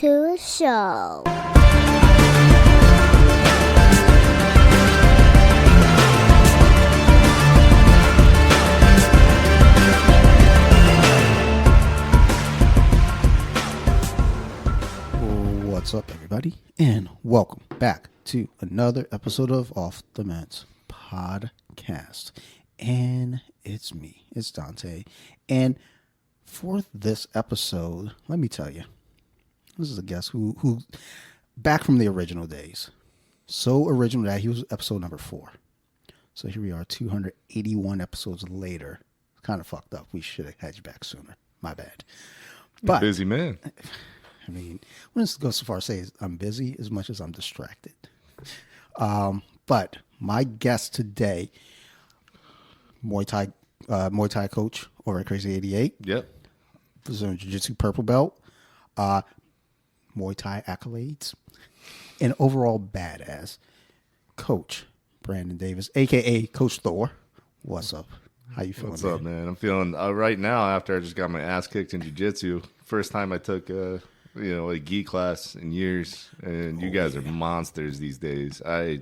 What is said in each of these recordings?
to the show. What's up, everybody, and welcome back to another episode of Off the Mats podcast. And it's me, it's Dante. And for this episode, let me tell you, this is a guest who back from the original days. So original that he was episode number 4. So here we are, 281 episodes later. Kind of fucked up. We should have had you back sooner. My bad. But busy man. I mean, I wouldn't go so far as say I'm busy as much as I'm distracted. But my guest today, Muay Thai coach over at Crazy 88. Yep. Brazilian Jiu-Jitsu purple belt. Muay Thai accolades. And overall badass coach Brandon Davis, a.k.a. Coach Thor. What's up? How you feeling? What's up, man? I'm feeling right now after I just got my ass kicked in jiu-jitsu. First time I took a gi class in years, and you guys are monsters these days. I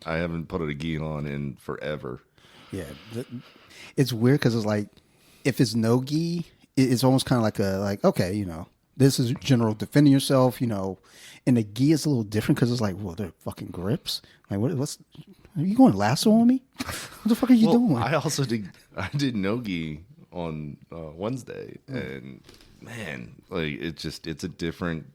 haven't put a gi on in forever. Yeah, it's weird because it's like if it's no gi, it's almost kind of like okay, this is general defending yourself, and the gi is a little different because it's like, well, they're fucking grips. Like, what's are you going lasso on me? What the fuck are you doing? I did no gi on Wednesday, and man, like it's a different.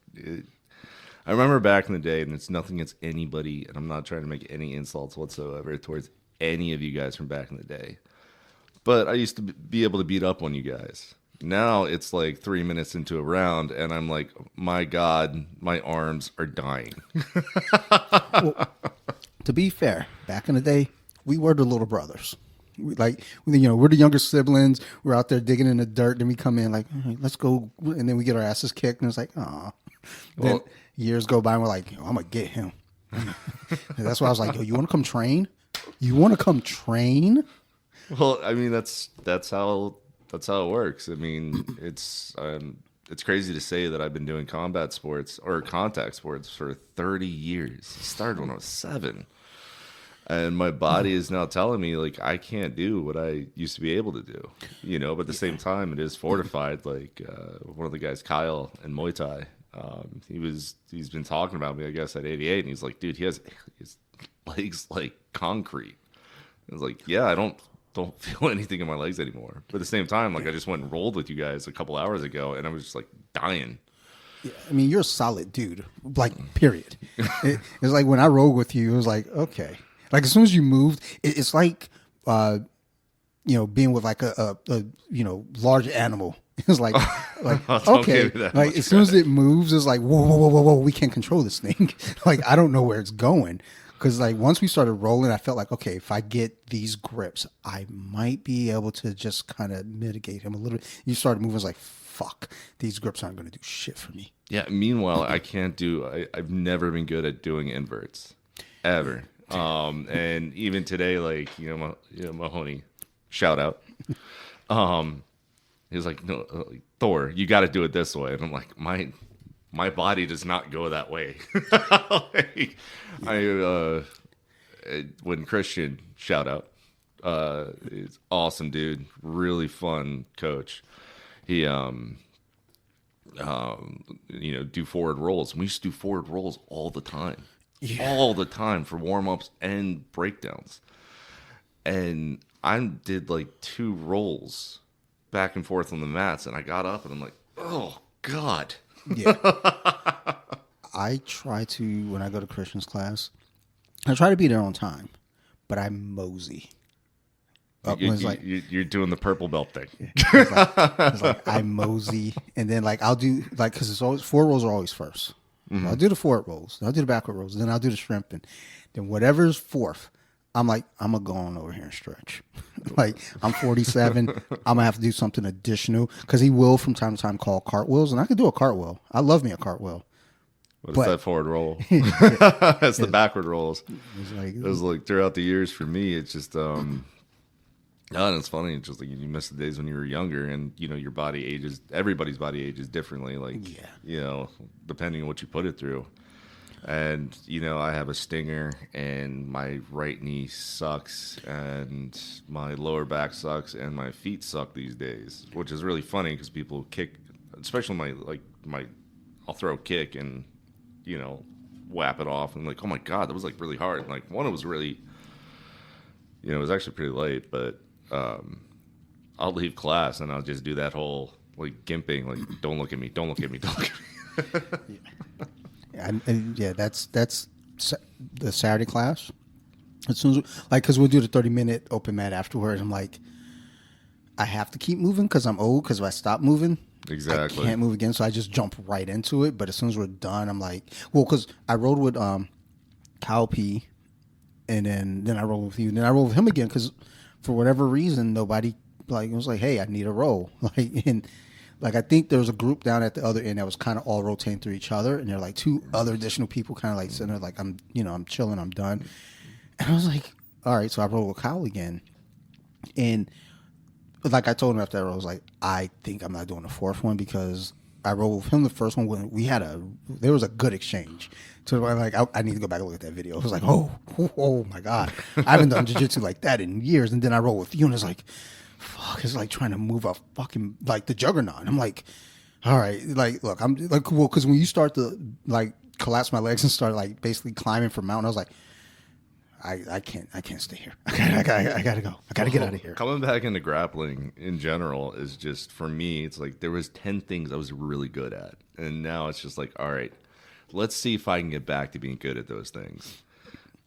I remember back in the day, and it's nothing against anybody, and I'm not trying to make any insults whatsoever towards any of you guys from back in the day, but I used to be able to beat up on you guys. Now it's like 3 minutes into a round, and I'm like, my God, my arms are dying. Well, to be fair, back in the day, we were the little brothers. We're the younger siblings. We're out there digging in the dirt. Then we come in like, all right, let's go. And then we get our asses kicked. And it's like, oh. Then years go by and we're like, I'm going to get him. And that's why I was like, yo, you want to come train? You want to come train? Well, I mean, that's how it works. I mean, it's crazy to say that I've been doing combat sports or contact sports for 30 years. I started when I was 7. And my body is now telling me, like, I can't do what I used to be able to do, but at the same time, it is fortified. Like, one of the guys, Kyle, in Muay Thai, he's been talking about me, I guess, at 88, and he's like, dude, he has his legs like concrete. I was like, yeah, I don't feel anything in my legs anymore. But at the same time, like, I just went and rolled with you guys a couple hours ago, and I was just, like, dying. Yeah, I mean, you're a solid dude, like, period. It's like when I rolled with you, it was like, okay. Like as soon as you moved, it's like, being with like a large animal. It's like okay, like as soon as it moves, it's like whoa, we can't control this thing. Like I don't know where it's going because like once we started rolling, I felt like okay, if I get these grips, I might be able to just kind of mitigate him a little bit. You started moving, it's like fuck, these grips aren't going to do shit for me. Yeah. Meanwhile, I've never been good at doing inverts ever. And even today, like, Mahoney, shout out. He was like, no, Thor, you got to do it this way. And I'm like, my body does not go that way. When Christian, shout out, is awesome dude, really fun coach. He, do forward rolls. We used to do forward rolls all the time. Yeah. All the time for warm-ups and breakdowns. And I did like 2 rolls back and forth on the mats, and I got up and I'm like, oh God. Yeah. I try to, when I go to Christian's class, I try to be there on time, but I mosey. You're doing the purple belt thing. It's like I mosey, and then like I'll do like because it's always 4 rolls are always first. Mm-hmm. I'll do the forward rolls, I'll do the backward rolls, then I'll do the shrimp, and then whatever's fourth, I'm like I'm gonna go on over here and stretch. Like I'm 47, I'm gonna have to do something additional because he will from time to time call cartwheels, and I can do a cartwheel. I love me a cartwheel. What is that forward roll? That's the backward rolls. It was like throughout the years for me, it's just No, and it's funny. It's just like you miss the days when you were younger, and your body ages. Everybody's body ages differently. Like depending on what you put it through. And I have a stinger, and my right knee sucks, and my lower back sucks, and my feet suck these days, which is really funny because people kick, especially I'll throw a kick and whap it off, and like, oh my god, that was like really hard. And, like, one, it was really, it was actually pretty late, but I'll leave class and I'll just do that whole like gimping, like, don't look at me, don't look at me, don't look at me. That's the Saturday class. As soon as because we'll do the 30-minute open mat afterwards. I'm like, I have to keep moving because I'm old. Because if I stop moving, exactly, I can't move again. So I just jump right into it. But as soon as we're done, I'm like, well, because I rode with Kyle P, and then I rolled with you, and then I rolled with him again because for whatever reason nobody was like, hey, I need a roll, I think there was a group down at the other end that was kind of all rotating through each other, and there were like two other additional people kind of like sitting there like, I'm chilling, I'm done. And I was like, all right, so I rolled with Kyle again. And like I told him after that, I was like, I think I'm not doing the fourth one because I rolled with him the first one when there was a good exchange. So I need to go back and look at that video. I was like, oh my God. I haven't done jiu-jitsu like that in years. And then I rolled with you, and it's like, fuck, it's like trying to move a fucking, like, the juggernaut. I'm like, all right, like, look, I'm like, well, because when you start to like collapse my legs and start like basically climbing for mountain, I was like, I can't stay here. I gotta go. I gotta get out of here. Coming back into grappling in general is just, for me, it's like there was 10 things I was really good at, and now it's just like, all right, let's see if I can get back to being good at those things.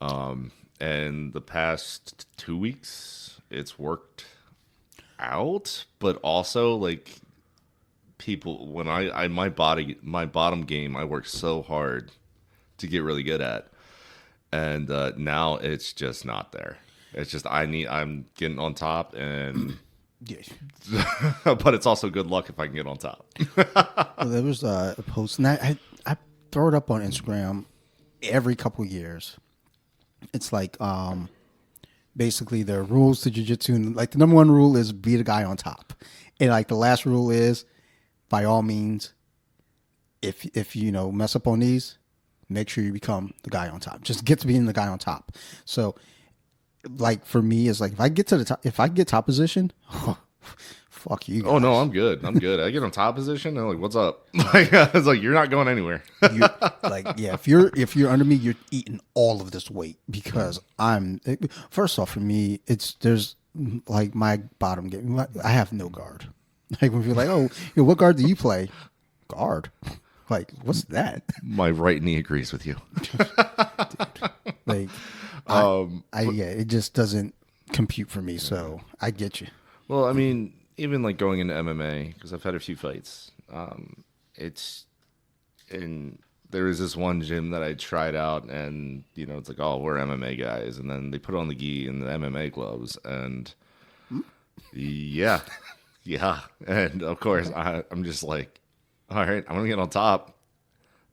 And the past 2 weeks, it's worked out, but also like people, when my bottom game, I worked so hard to get really good at, and now it's just not there. It's just I'm getting on top, and but it's also good luck if I can get on top. Well, there was a post, and I throw it up on Instagram every couple of years. It's like basically there are rules to jiu-jitsu, and like the number one rule is be the guy on top, and like the last rule is, by all means, if you mess up on these, make sure you become the guy on top. Just get to being the guy on top. So like for me, it's like if I get to the top, if I get top position, fuck you guys. Oh no, I'm good. I get on top position, and I'm like, what's up? Like, it's like, you're not going anywhere. If you're under me, you're eating all of this weight, because first off, for me, there's like my bottom game, I have no guard. Like when you're like, oh, what guard do you play? Guard. Like, what's that? My right knee agrees with you. Dude, like, it just doesn't compute for me. So I get you. Well, I mean, even like going into MMA, because I've had a few fights. There was this one gym that I tried out, and it's like, oh, we're MMA guys, and then they put on the gi and the MMA gloves, and yeah, and of course I'm just like, all right, I'm gonna get on top.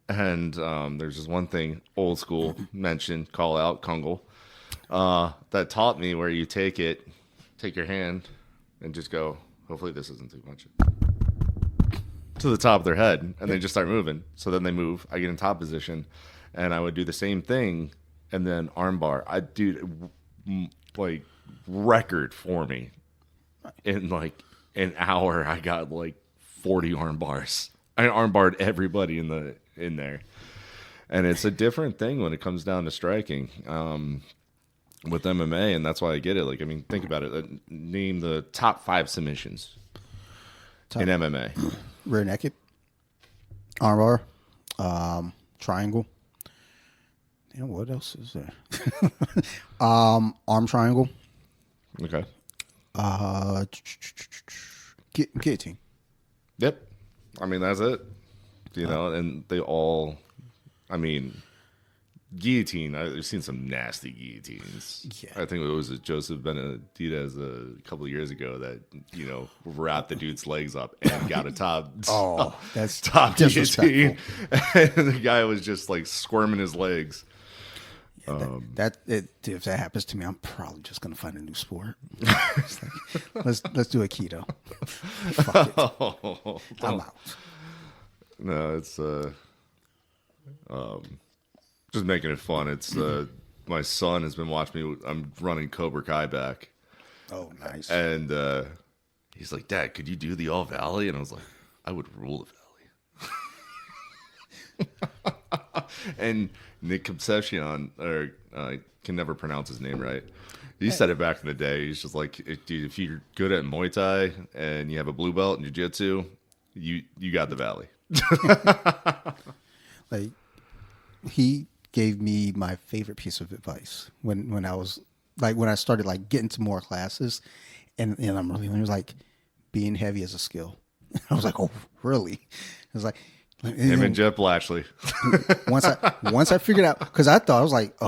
And there's this one thing, old school, call out, Kungle, that taught me where you take your hand and just go, hopefully this isn't too much, to the top of their head, and they just start moving. So then they move, I get in top position, and I would do the same thing, and then armbar. I do like record for me. In like an hour, I got like 40 arm bars. I armbarred everybody in there, and it's a different thing when it comes down to striking with MMA, and that's why I get it. Like, I mean, think about it. Name the top 5 submissions in MMA. Rear naked, armbar, triangle. What else is there? Arm triangle. Okay. Guillotine. Yep. I mean, that's it. And they all, I mean, guillotine. I've seen some nasty guillotines. Yeah. I think it was Joseph Benavidez a couple of years ago that, wrapped the dude's legs up and got a top. Oh, that's top guillotine. And the guy was just like squirming his legs. If that happens to me, I'm probably just gonna find a new sport. It's like, let's do a keto. Fuck it. Oh, I'm out. no, it's just making it fun. It's my son has been watching me. I'm running Cobra Kai back, Oh, nice. and he's like, "Dad, could you do the All Valley?" And I was like, "I would rule the Valley." And Nick Concepcion, or I can never pronounce his name right. He said it back in the day. He's just like, dude, if you're good at Muay Thai and you have a blue belt in Jiu-Jitsu, you got the Valley. Like, he gave me my favorite piece of advice when I was like, when I started like getting to more classes, and I'm really, he was like, being heavy is a skill. I was like, oh, really? I was like, Him and Jeff Blatchley. once I figured out, because I thought, I was like, oh,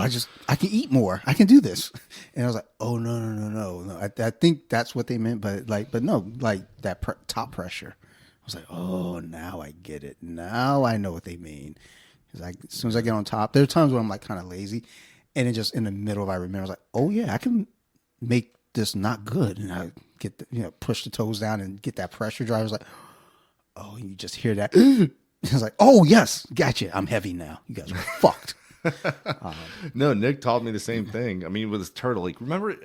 I can eat more, I can do this, and I was like, oh, no. I think that's what they meant, but no, like that top pressure. I was like, oh, now I get it. Now I know what they mean. Because as soon as I get on top, there are times where I'm like kind of lazy, and it just in the middle of, I remember, I was like, oh yeah, I can make this not good, and I get push the toes down and get that pressure drive. I was like, oh, you just hear that. It's like, oh yes, gotcha. I'm heavy now. You guys are fucked. No, Nick taught me the same thing. I mean, with his turtle, like, remember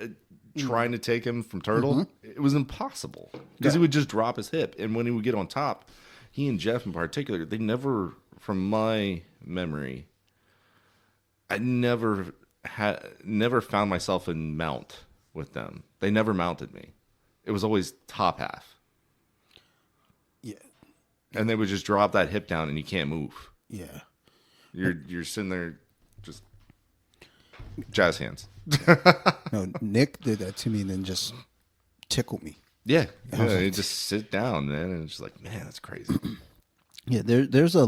trying to take him from turtle? It was impossible because he would just drop his hip, and when he would get on top, he and Jeff in particular, they never, from my memory, I never found myself in mount with them. They never mounted me. It was always top half. Yeah. And they would just drop that hip down and you can't move. Yeah. You're sitting there just jazz hands. No, Nick did that to me and then just tickled me. Yeah. You just sit down, man, and it's just like, man, that's crazy. Yeah, there's a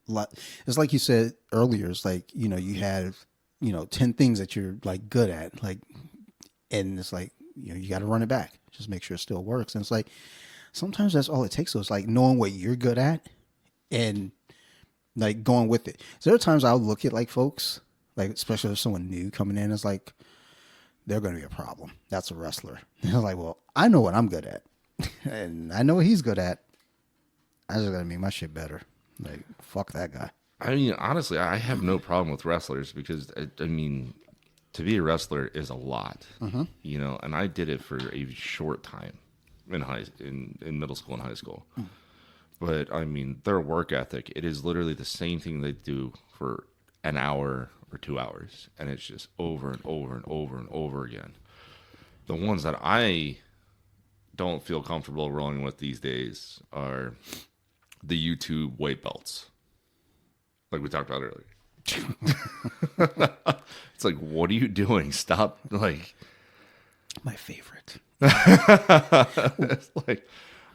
lot. It's like you said earlier. It's like, you have 10 things that you're like good at, like, and it's like, you got to run it back. Just make sure it still works. And it's like, sometimes that's all it takes. So it's like knowing what you're good at and like going with it. So there are times I'll look at like folks, like especially if someone new coming in, it's like, they're going to be a problem. That's a wrestler. And I'm like, well, I know what I'm good at, and I know what he's good at. I just got to make my shit better. Like, fuck that guy. I mean, honestly, I have no problem with wrestlers because, I mean, to be a wrestler is a lot, and I did it for a short time in middle school and high school. But, I mean, their work ethic, it is literally the same thing they do for an hour or 2 hours, and it's just over and over and over and over again. The ones that I don't feel comfortable rolling with these days are the YouTube weight belts, like we talked about earlier. It's like, what are you doing? Stop. Like, My favorite. it's like,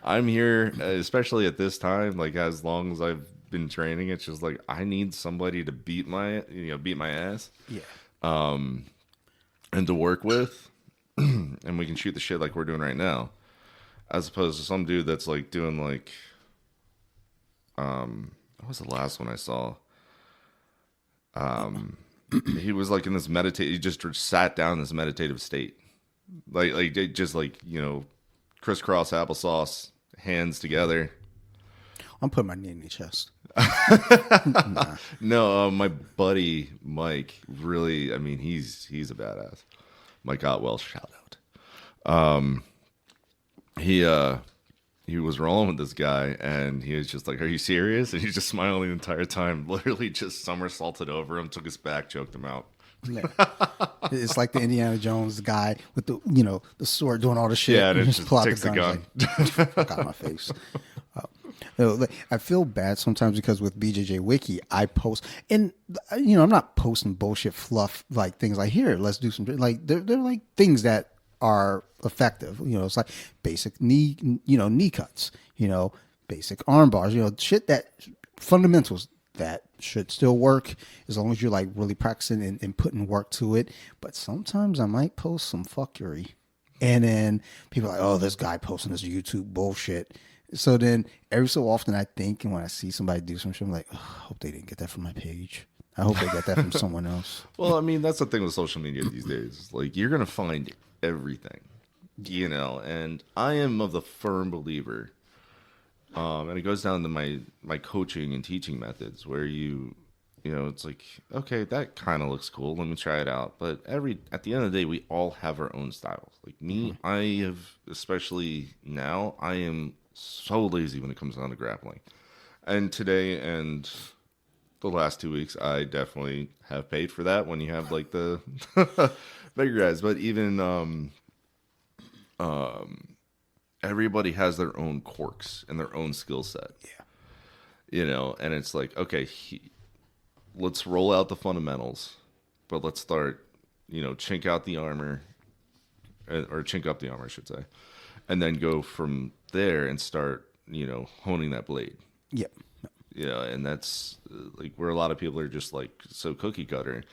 I'm here, especially at this time, like as long as I've been training, it's just like, I need somebody to beat my ass. Yeah. And to work with, and we can shoot the shit like we're doing right now, as opposed to some dude that's like doing like, what was the last one I saw? He was like in this he just sat down in this meditative state, like just like, crisscross applesauce, hands together. I'm putting my knee in your chest. Nah. No, my buddy Mike, really, I mean, he's a badass. Mike Otwell, shout out. He was rolling with this guy, and he was just like, "Are you serious?" And he's just smiling the entire time. Literally, just somersaulted over him, took his back, choked him out. Yeah. It's like the Indiana Jones guy with the the sword doing all the shit. Yeah, and it just pull out takes the gun. Like, fuck out my face. I feel bad sometimes because with BJJ Wiki, I post, and I'm not posting bullshit fluff like things like, here, let's do some, like they're like things that are effective. It's like basic knee cuts, basic arm bars, shit that fundamentals that should still work as long as you're like really practicing and putting work to it. But sometimes I might post some fuckery, and then people are like, oh, this guy posting this YouTube bullshit. So then every so often I think, and when I see somebody do some shit, I'm like, oh, I hope they didn't get that from my page. I hope they get that from someone else. Well, I mean, that's the thing with social media these days. Like, you're gonna find everything, And I am of the firm believer, and it goes down to my coaching and teaching methods, where it's like, okay, that kind of looks cool. Let me try it out. But at the end of the day, we all have our own styles. Like me, I have, especially now, I am so lazy when it comes down to grappling. And today and the last 2 weeks, I definitely have paid for that when you have like the bigger guys. But even everybody has their own quirks and their own skill set. Yeah. And it's like, okay, let's roll out the fundamentals, but let's start, chink out the armor, or chink up the armor, I should say, and then go from there and start, honing that blade. Yep. And that's like where a lot of people are just like so cookie cutter.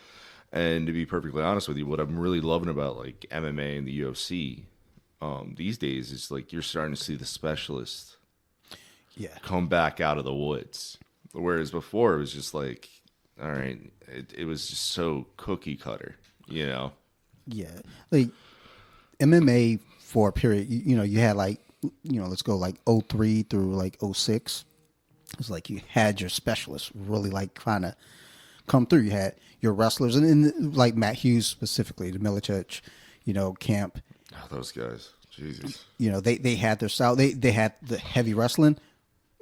And to be perfectly honest with you, what I'm really loving about like MMA and the UFC these days is like you're starting to see the specialists come back out of the woods. Whereas before it was just like, all right, it was just so cookie cutter, Yeah. Like MMA for a period, you had like, let's go like '03 through like '06. It's like you had your specialists really like kind of come through. You had your wrestlers and like Matt Hughes specifically, the Milicic, camp. Oh, those guys, Jesus. They had their style. They had the heavy wrestling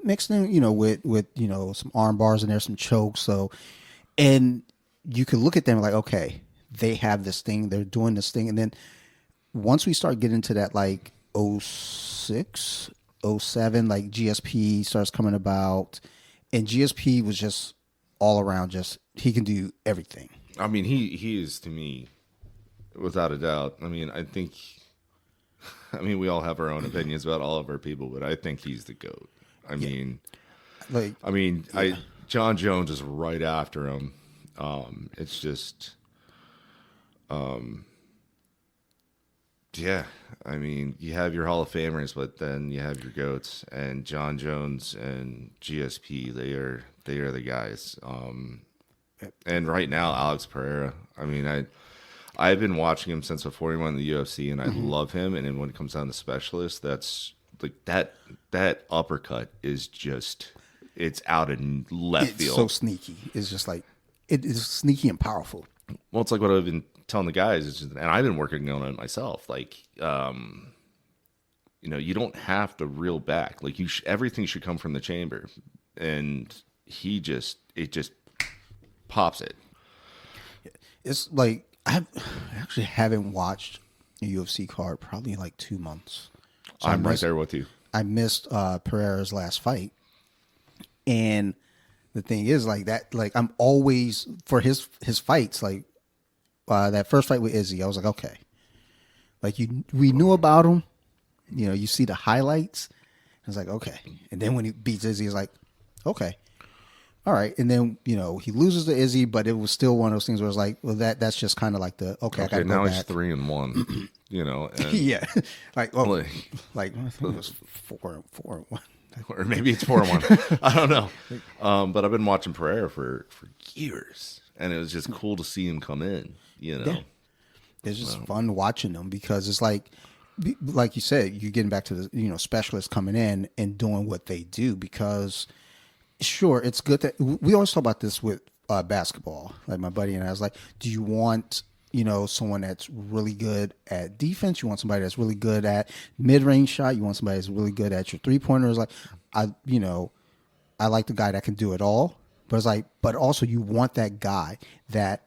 mixed in, with some arm bars in there, some chokes. So, and you could look at them like, okay, they have this thing, they're doing this thing, and then once we start getting to that like '06, '07, like GSP starts coming about, and GSP was just all around, just he can do everything. I mean, he is to me, without a doubt. I mean, we all have our own opinions about all of our people, but I think he's the GOAT. John Jones is right after him. It's just, yeah. I mean, you have your Hall of Famers, but then you have your GOATs, and John Jones and GSP. They are the guys. And right now, Alex Pereira. I mean, I've been watching him since before he went in the UFC, and I love him. And then when it comes down to specialists, that's like that uppercut is just, it's out in left field. It's so sneaky. It's just like, it is sneaky and powerful. Well, it's like what I've been telling the guys, and I've been working on it myself. Like, you don't have to reel back. Like everything should come from the chamber, and it just pops it. It's like I actually haven't watched a UFC card probably in like 2 months. So I'm right there with you. I missed Pereira's last fight, and the thing is like that. Like I'm always for his fights. Like that first fight with Izzy, I was like, okay, like we knew about him. You see the highlights. I was like, okay, and then when he beats Izzy, it's like, okay, all right. And then he loses to Izzy, but it was still one of those things where it's like, well, that's just kind of like the okay. I gotta now go he's back. 3-1. And Yeah, like I think it was 4-1, or maybe it's 4-1. I don't know. But I've been watching Pereira for years, and it was just cool to see him come in. Yeah. It's just fun watching them because it's like you said, you're getting back to the specialists coming in and doing what they do. Because sure, it's good that we always talk about this with basketball. Like my buddy and I was like, do you want someone that's really good at defense? You want somebody that's really good at mid-range shot? You want somebody that's really good at your three-pointers? Like I like the guy that can do it all. But it's like, but also you want that guy that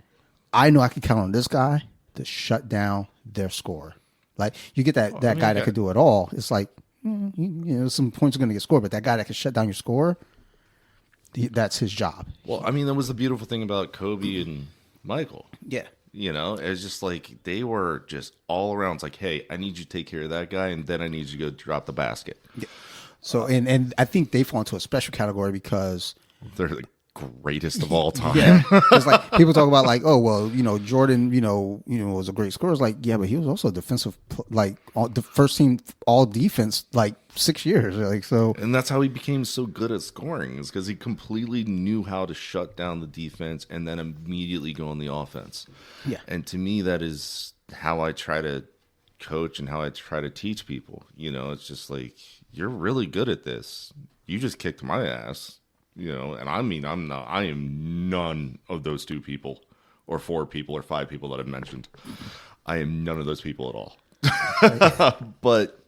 I know I can count on this guy to shut down their score. Like you get that guy that can do it all. It's like some points are going to get scored, but that guy that can shut down your score, that's his job. Well, I mean, that was the beautiful thing about Kobe and Michael. Yeah. It's just like they were just all around. It's like, hey, I need you to take care of that guy, and then I need you to go drop the basket. Yeah. So, and I think they fall into a special category because they're the greatest of all time. Yeah, it's like people talk about like, oh well, Jordan, was a great scorer. It's like, yeah, but he was also a defensive, like the first team all defense, like 6 years, like so. And that's how he became so good at scoring, is because he completely knew how to shut down the defense and then immediately go on the offense. Yeah, and to me, that is how I try to coach and how I try to teach people. It's just like, you're really good at this. You just kicked my ass. And I mean, I am none of those 2 people or 4 people or 5 people that I've mentioned. I am none of those people at all. But,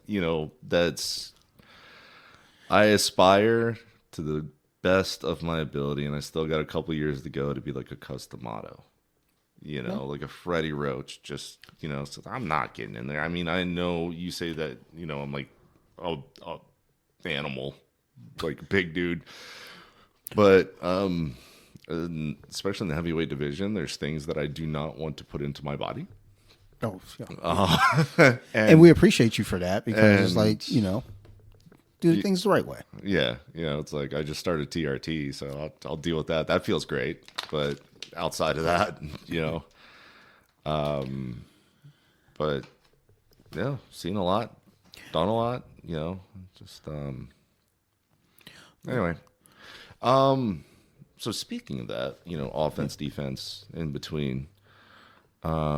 I aspire to the best of my ability, and I still got a couple years to go to be like a Customato, like a Freddie Roach, just, so I'm not getting in there. I mean, I know you say that, I'm like a animal, like a big dude. But especially in the heavyweight division, there's things that I do not want to put into my body. Oh, yeah. And we appreciate you for that, because it's like, do things the right way. Yeah, it's like I just started TRT, so I'll deal with that. That feels great. But outside of that, but yeah, seen a lot, done a lot, just anyway. So speaking of that, offense, defense, in between, talk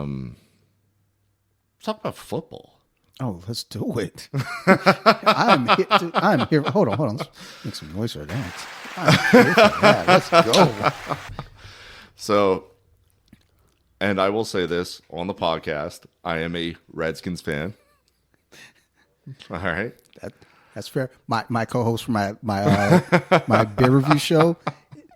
about football. Oh, let's do it. I'm here. Hold on. Let's make some noise for that. I'm here for that. Let's go. So, and I will say this on the podcast, I am a Redskins fan. All right. That's fair. My co-host for my beer review show,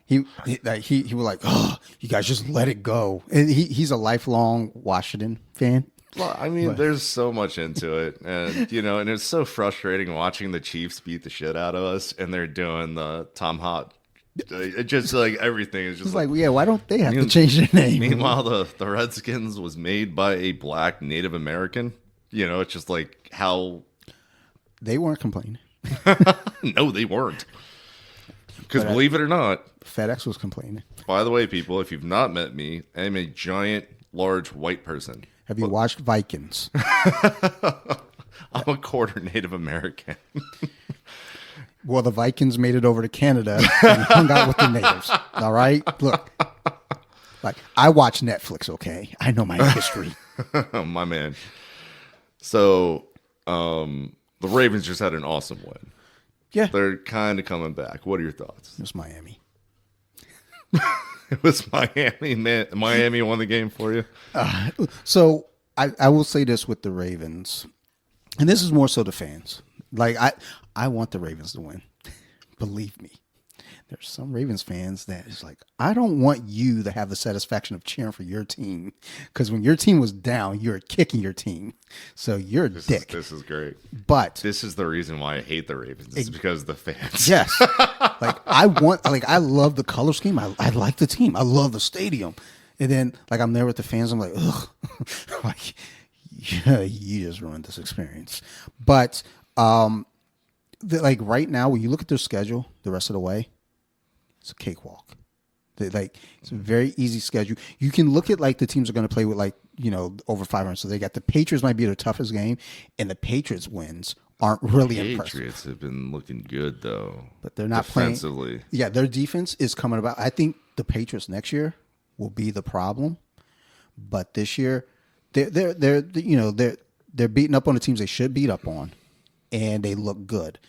he was like, oh, you guys just let it go. And he's a lifelong Washington fan. Well, I mean, there's so much into it, and and it's so frustrating watching the Chiefs beat the shit out of us, and they're doing the Tom Hot. It just like everything is just like, yeah, why don't they have to change their name? Meanwhile, the Redskins was made by a black Native American. It's just like how they weren't complaining. No, they weren't. Because believe it or not, FedEx was complaining. By the way, people, if you've not met me, I am a giant, large white person. Have you watched Vikings? I'm a quarter Native American. Well, the Vikings made it over to Canada and hung out with the natives. All right? Look, like, I watch Netflix, okay? I know my history. My man. So, the Ravens just had an awesome win. Yeah. They're kind of coming back. What are your thoughts? It was Miami. It was Miami, man. Miami won the game for you. So I will say this with the Ravens, and this is more so the fans. Like I want the Ravens to win. Believe me, there's some Ravens fans that is like, I don't want you to have the satisfaction of cheering for your team, because when your team was down, you're kicking your team. So you're a dick. This is great. But this is the reason why I hate the Ravens. It's because of the fans. Yes. I love the color scheme. I like the team. I love the stadium. And then I'm there with the fans. I'm like, ugh. Like, yeah, you just ruined this experience. But right now, when you look at their schedule the rest of the way, it's a cakewalk. It's a very easy schedule. You can look at the teams are going to play with over 500. So they got the Patriots might be their toughest game, and the Patriots wins aren't really impressive. Patriots have been looking good though, but they're not defensively. Playing. Yeah, their defense is coming about. I think the Patriots next year will be the problem, but this year they're beating up on the teams they should beat up on, and they look good.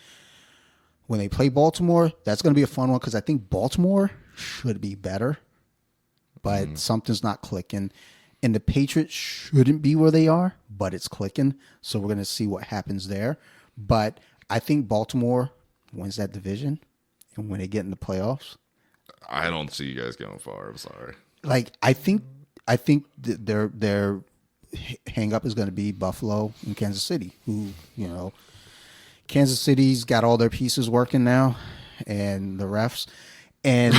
When they play Baltimore, that's going to be a fun one, because I think Baltimore should be better, but something's not clicking. And the Patriots shouldn't be where they are, but it's clicking. So we're going to see what happens there. But I think Baltimore wins that division, and when they get in the playoffs, I don't see you guys going far. I'm sorry. I think their hang up is going to be Buffalo and Kansas City, who, Kansas City's got all their pieces working now, and the refs. And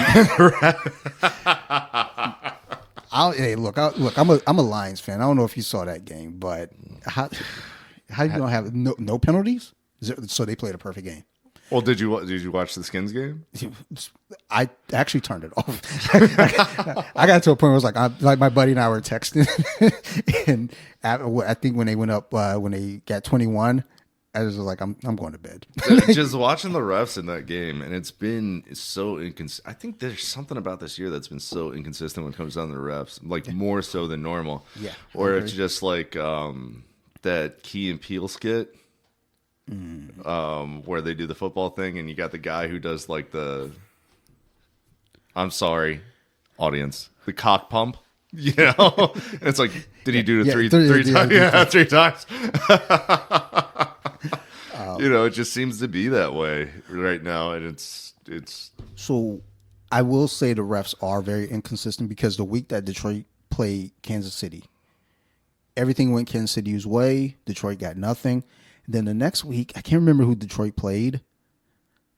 I'm a Lions fan. I don't know if you saw that game, but how you don't have no penalties? So they played a perfect game. Well, did you watch the Skins game? I actually turned it off. I got to a point where it was like my buddy and I were texting, and I think when they went up, when they got 21, I was just like, I'm going to bed. Just watching the refs in that game, and it's been so inconsistent. I think there's something about this year that's been so inconsistent when it comes down to the refs, like more so than normal. Yeah, or it's just like that Key and Peele skit. Where they do the football thing, and you got the guy who does like I'm sorry, audience, the cock pump. You know, and it's like, did he do it three times? Yeah, 3 times. You know, it just seems to be that way right now, and it's. So, I will say the refs are very inconsistent because the week that Detroit played Kansas City, everything went Kansas City's way. Detroit got nothing. Then the next week, I can't remember who Detroit played,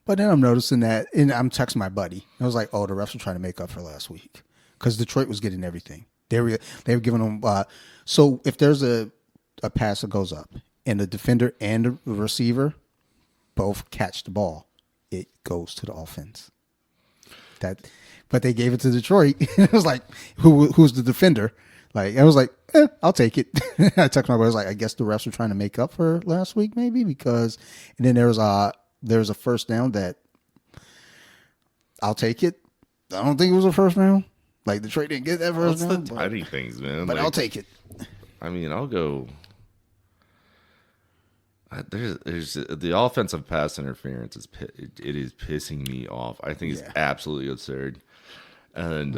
but then I'm noticing that, and I'm texting my buddy. I was like, "Oh, the refs were trying to make up for last week because Detroit was getting everything. They were giving them." So if there's a pass that goes up and the defender and the receiver both catch the ball, it goes to the offense. But they gave it to Detroit. It was like, who's the defender? Like, I was like, I'll take it. I texted my brother, I was like, I guess the refs were trying to make up for last week, maybe, because, and then there was a first down that I'll take it. I don't think it was a first down. Like, Detroit didn't get that first down. The tiny things, man. But like, I'll take it. I mean, I'll go. There's the offensive pass interference it is pissing me off. I think it's absolutely absurd, and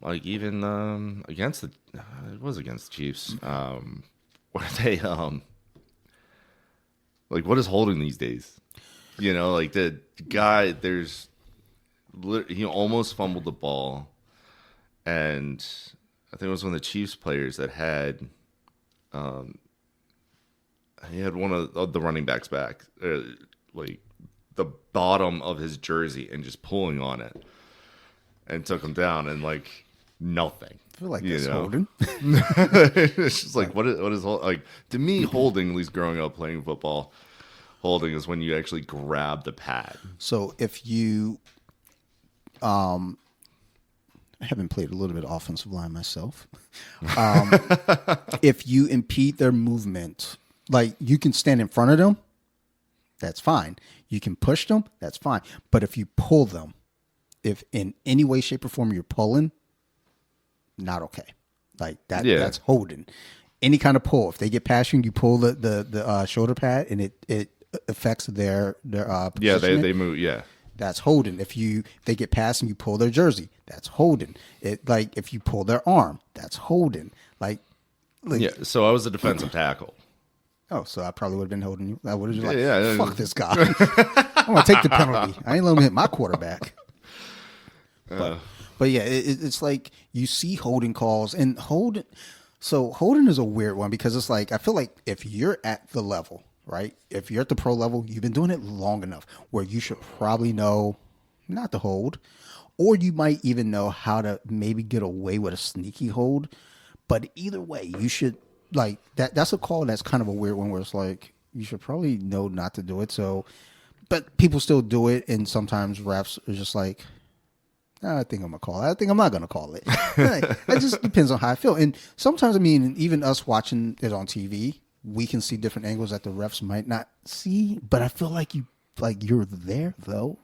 like even against it was against the Chiefs. Where they like, what is holding these days? You know, like the guy he almost fumbled the ball, and I think it was one of the Chiefs players that had he had one of the running backs back, like the bottom of his jersey, and just pulling on it, and took him down, and like nothing. I feel like that's holding. It's just like what is like, to me, holding, at least growing up playing football, holding is when you actually grab the pad. So if you, I haven't played a little bit of offensive line myself. If you impede their movement, like you can stand in front of them, that's fine. You can push them, that's fine. But if you pull them, if in any way, shape, or form you're pulling, not okay. Like that, that's holding. Any kind of pull. If they get past you and you pull the shoulder pad and it affects their they move. Yeah, that's holding. If they get past and you pull their jersey, that's holding. It, like if you pull their arm, that's holding. Like yeah. So I was a defensive tackle. Oh, so I probably would have been holding you. I would have just fuck this guy. I'm gonna take the penalty. I ain't letting him hit my quarterback. But yeah, it's like you see holding calls and holding. So holding is a weird one because it's like, I feel like if you're at the level, right? If you're at the pro level, you've been doing it long enough where you should probably know not to hold, or you might even know how to maybe get away with a sneaky hold. But either way, you should, like, that's a call that's kind of a weird one where it's like, you should probably know not to do it. So, but people still do it. And sometimes refs are just like, I think I'm going to call it. I think I'm not going to call it. It just depends on how I feel. And sometimes, I mean, even us watching it on TV, we can see different angles that the refs might not see. But I feel like you're there, though.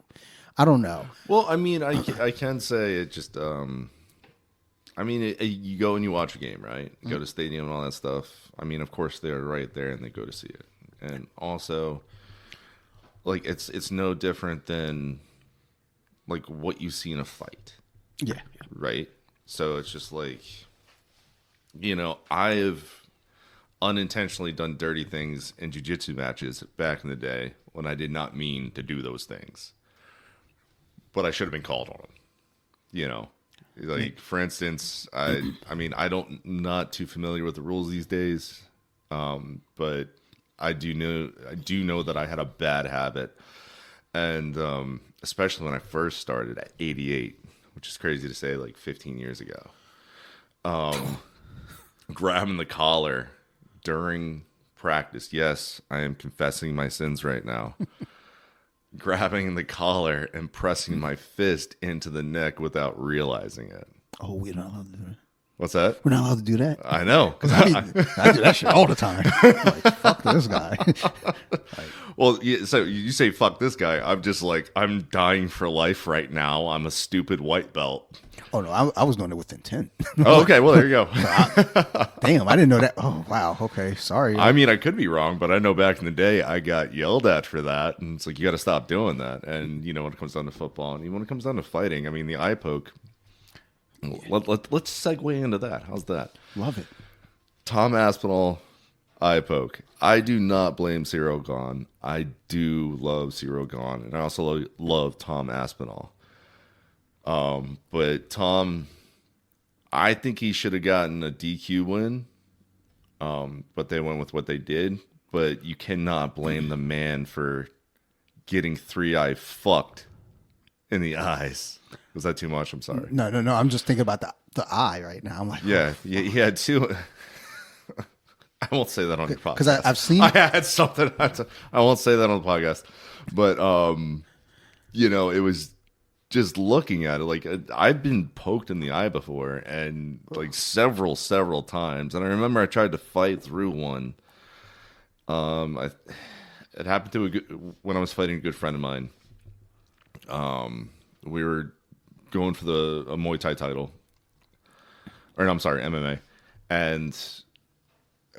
I don't know. Well, I mean, I can say it just, I mean, you go and you watch a game, right? You go to stadium and all that stuff. I mean, of course, they're right there and they go to see it. And also, like, it's no different than like what you see in a fight. Yeah. Right? So it's just like, you know, I have unintentionally done dirty things in jiu-jitsu matches back in the day when I did not mean to do those things. But I should have been called on them. You know? Like, for instance, I mean, not too familiar with the rules these days. But I do know that I had a bad habit. And especially when I first started at 88, which is crazy to say, like 15 years ago, grabbing the collar during practice. Yes, I am confessing my sins right now. grabbing the collar and pressing my fist into the neck without realizing it. Oh, we're not allowed to do that. What's that? We're not allowed to do that. I know. I do that shit all the time. Like, fuck this guy. Well, so you say fuck this guy. I'm just like, I'm dying for life right now. I'm a stupid white belt. Oh no, I was doing it with intent. Oh, okay. Well, there you go. Damn, I didn't know that. Oh wow. Okay, sorry. I mean, I could be wrong, but I know back in the day I got yelled at for that, and it's like you got to stop doing that. And you know, when it comes down to football, and even when it comes down to fighting, I mean, the eye poke. Let's segue into that. How's that? Love it. Tom Aspinall, eye poke. I do not blame Cyril Gahn. I do love Cyril Gahn, and I also love Tom Aspinall. But Tom, I think he should have gotten a DQ win. But they went with what they did. But you cannot blame the man for getting 3-eye fucked in the eyes. Was that too much? I'm sorry. No. I'm just thinking about the eye right now. I'm like, Yeah, he had two. I won't say that on your podcast. because I've seen. I had something. I won't say that on the podcast. But, you know, it was just looking at it. Like, I've been poked in the eye before, and like several times. And I remember I tried to fight through one. It happened to when I was fighting a good friend of mine. We were going for a Muay Thai title. Or no, I'm sorry, MMA. And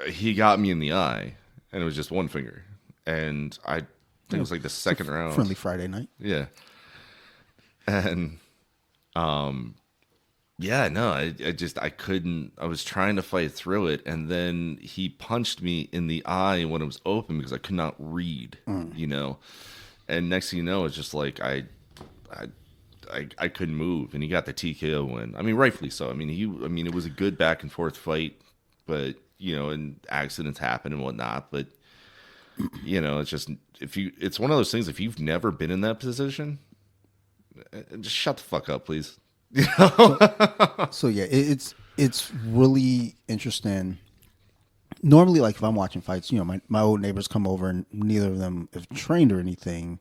he got me in the eye, and it was just one finger. And I think it was like the second round. Friendly Friday night. Yeah. And, yeah, no, I couldn't, I was trying to fight through it. And then he punched me in the eye when it was open because I could not read, you know? And next thing you know, it's just like, I couldn't move, and he got the TKO win. I mean, rightfully so. I mean, it was a good back and forth fight, but you know, and accidents happen and whatnot. But you know, it's just it's one of those things. If you've never been in that position, just shut the fuck up, please. You know? So yeah, it's really interesting. Normally, like if I'm watching fights, you know, my old neighbors come over, and neither of them have trained or anything.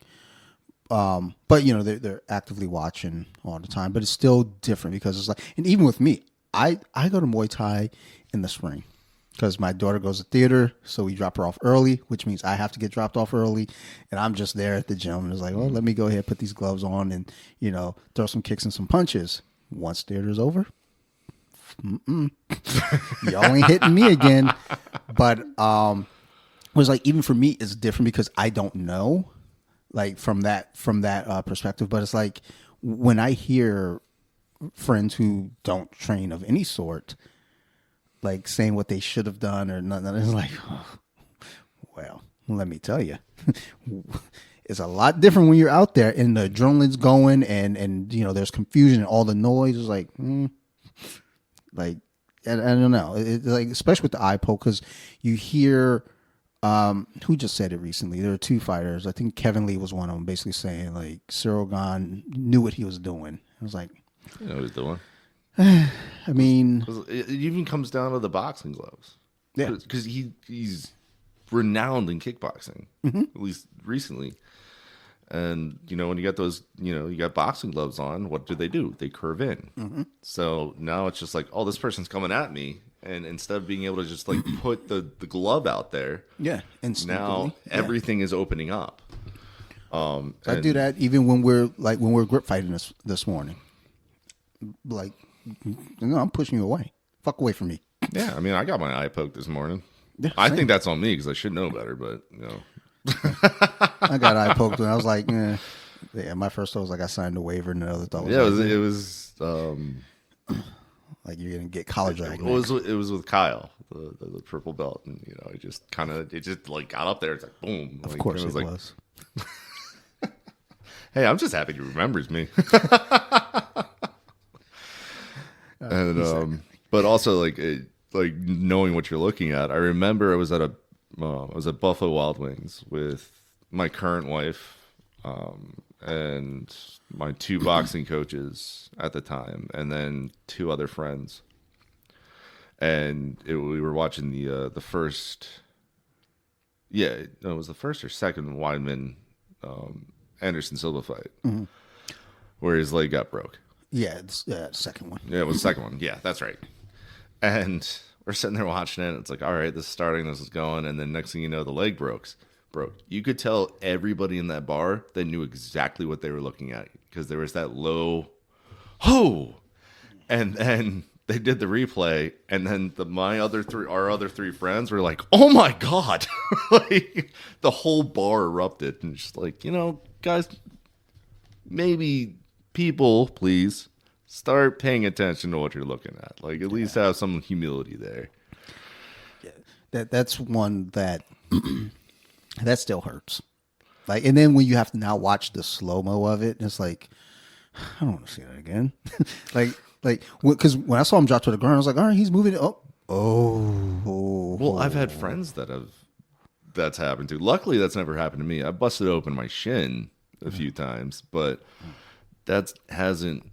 But you know, they're actively watching all the time, but it's still different because it's like, and even with me, I go to Muay Thai in the spring because my daughter goes to theater. So we drop her off early, which means I have to get dropped off early. And I'm just there at the gym, and it's like, well, let me go ahead, put these gloves on, and, you know, throw some kicks and some punches. Once theater's over, y'all ain't hitting me again. But, it was like, even for me, it's different because I don't know. Like from that perspective, but it's like when I hear friends who don't train of any sort, like saying what they should have done or nothing, it's like, oh, well, let me tell you, it's a lot different when you're out there and the adrenaline's going and you know there's confusion and all the noise is like, like I don't know, it's like especially with the eye poke because you hear. Who just said it recently? There are two fighters. I think Kevin Lee was one of them, basically saying like Cyril Gahn knew what he was doing. I was like, You know what he's doing. I mean, It even comes down to the boxing gloves. Yeah. Because he's renowned in kickboxing, at least recently. And, you know, when you got those, you know, you got boxing gloves on, what do? They curve in. So now it's just like, oh, this person's coming at me. And instead of being able to just like put the glove out there, yeah, now everything is opening up. So I do that even when we're grip fighting this morning. Like, no, I'm pushing you away. Fuck away from me. Yeah, I mean, I got my eye poked this morning. Yeah, I same. think that's on me because I should know better, but you know. I got eye poked and I was like, yeah. My first thought was like I signed a waiver, and the other thought was Yeah, it was. Like you're gonna get collar drag. It was with Kyle, the purple belt, and you know, it just like got up there. It's like boom. Of like, course, it it was. Like, hey, I'm just happy he remembers me. And but also like knowing what you're looking at. I remember I was at Buffalo Wild Wings with my current wife, and my two boxing coaches at the time, and then two other friends. And we were watching the first, it was the first or second Weidman Anderson Silva fight, where his leg got broke. Yeah, it's the second one. Yeah, it was the second one. Yeah, that's right. And we're sitting there watching it. It's like, all right, this is starting, this is going, and then next thing you know, the leg broke. You could tell everybody in that bar, they knew exactly what they were looking at because there was that low, ho, and then they did the replay, and then our other three friends were like, "Oh my god!" Like the whole bar erupted, and just like, guys, maybe people, please start paying attention to what you're looking at. Like at least have some humility there. Yeah, that's one that that still hurts. Like, and then when you have to now watch the slow mo of it, it's like, I don't want to see that again. Like, because when I saw him drop to the ground, I was like, all right, he's moving. Oh. Well, I've had friends that's happened to. Luckily, that's never happened to me. I busted open my shin a few times, but that hasn't.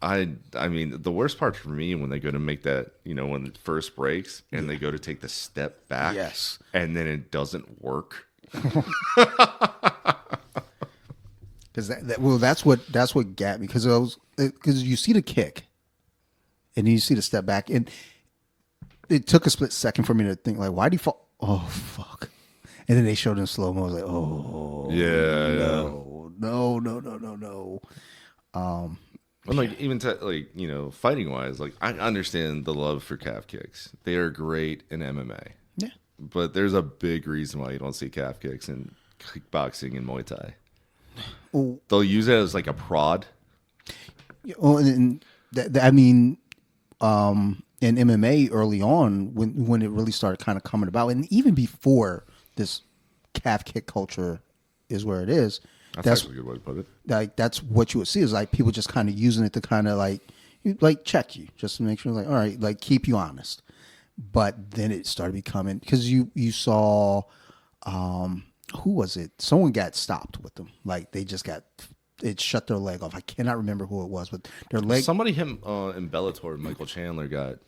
I mean, the worst part for me when they go to make that, when it first breaks and they go to take the step back, yes, and then it doesn't work. Because that's what got me, because you see the kick, and then you see the step back, and it took a split second for me to think like, why do you fall? Oh fuck! And then they showed in slow mo. I was like, oh no. And like even fighting wise, like I understand the love for calf kicks. They are great in MMA. Yeah, but there's a big reason why you don't see calf kicks in kickboxing and Muay Thai. Oh. They'll use it as like a prod. Oh, and I mean, in MMA early on, when it really started kind of coming about, and even before this calf kick culture is where it is. That's actually a good way to put it. Like that's what you would see is like people just kind of using it to kind of like check you, just to make sure, like, all right, like keep you honest. But then it started becoming, because you saw, who was it? Someone got stopped with them. Like they just it shut their leg off. I cannot remember who it was, but their leg. Somebody in Bellator, Michael Chandler got.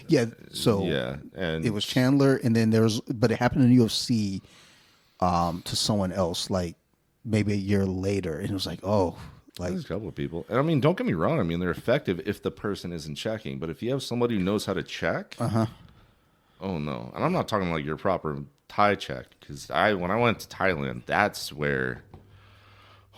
Yeah. So yeah, and it was Chandler, and then but it happened in UFC, to someone else, like maybe a year later, and it was like, oh. Like, there's a couple of people. And I mean, don't get me wrong. I mean, they're effective if the person isn't checking. But if you have somebody who knows how to check, oh no. And I'm not talking like your proper Thai check. Because when I went to Thailand, that's where,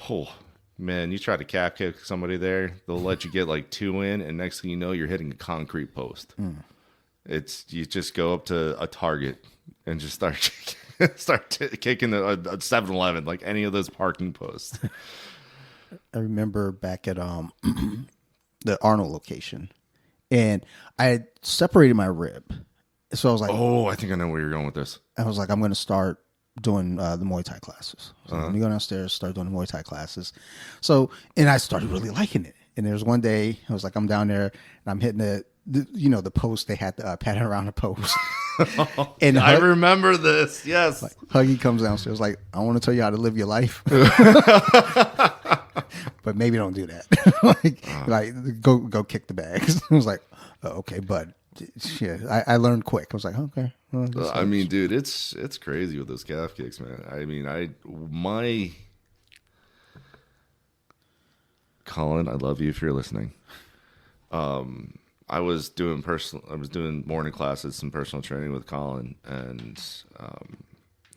oh man, you try to calf kick somebody there, they'll let you get like 2 in, and next thing you know, you're hitting a concrete post. You just go up to a target and just start kicking a 7-Eleven, like any of those parking posts. I remember back at the Arnold location, and I had separated my rib. So I was like, oh, I think I know where you're going with this. I was like, I'm going to start doing the Muay Thai classes. So I'm going to go downstairs, start doing the Muay Thai classes. So, and I started really liking it. And there was one day, I was like, I'm down there, and I'm hitting the post. They had the pattern around the post. And I remember this. Yes. Like, Huggy comes downstairs like, I want to tell you how to live your life. But maybe don't do that. like go kick the bags. I was like, oh, okay, but yeah, I learned quick. I was like, okay. Well, I mean, dude, it's crazy with those calf kicks, man. I mean, Colin, I love you if you're listening. I was doing morning classes, some personal training with Colin, and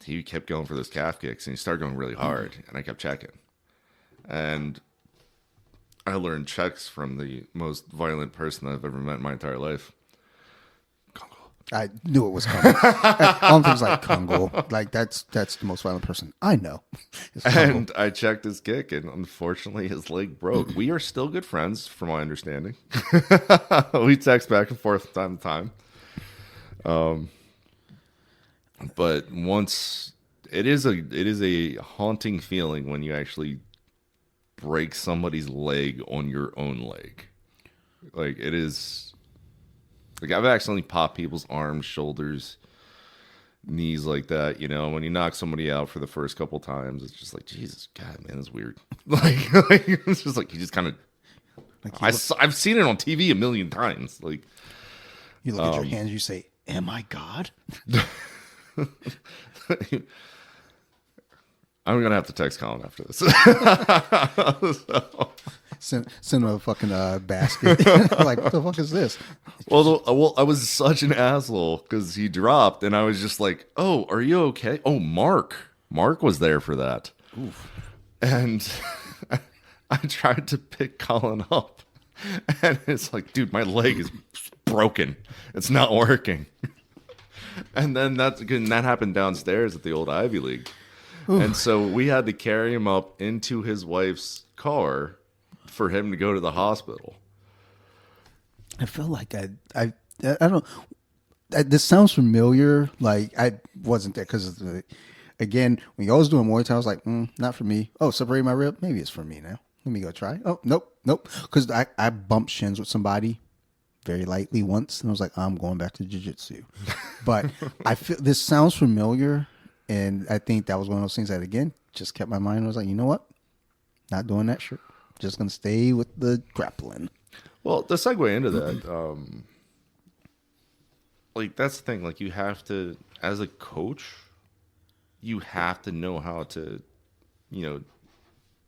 he kept going for those calf kicks, and he started going really hard, and I kept checking. And I learned checks from the most violent person I've ever met in my entire life. Congo. I knew it was coming. All things like Congo, like that's the most violent person I know. And I checked his kick, and unfortunately, his leg broke. We are still good friends, from my understanding. We text back and forth from time to time. But once it is a haunting feeling when you actually break somebody's leg on your own leg. Like it is. Like I've accidentally popped people's arms, shoulders, knees like that. When you knock somebody out for the first couple times, it's just like, Jesus, God, man, that's weird. like it's just like you just kind of. I've seen it on TV a million times. Like you look at your hands, you say, "Am I God?" I'm gonna have to text Colin after this. So, Send him a fucking basket. Like, what the fuck is this? well, I was such an asshole because he dropped, and I was just like, "Oh, are you okay?" Oh, Mark was there for that, and I tried to pick Colin up, and it's like, dude, my leg is broken. It's not working. And then that happened downstairs at the old Ivy League. And so we had to carry him up into his wife's car for him to go to the hospital. I feel like I don't. This sounds familiar. Like I wasn't there because, again, when I was doing Muay Thai, I was like, not for me. Oh, separate my rib. Maybe it's for me now. Let me go try. Oh, nope. Because I bumped shins with somebody very lightly once, and I was like, I'm going back to jiu-jitsu. But I feel this sounds familiar. And I think that was one of those things that, again, just kept my mind. I was like, you know what? Not doing that shit. Just going to stay with the grappling. Well, the segue into that, like, that's the thing. Like, you have to, as a coach, you have to know how to,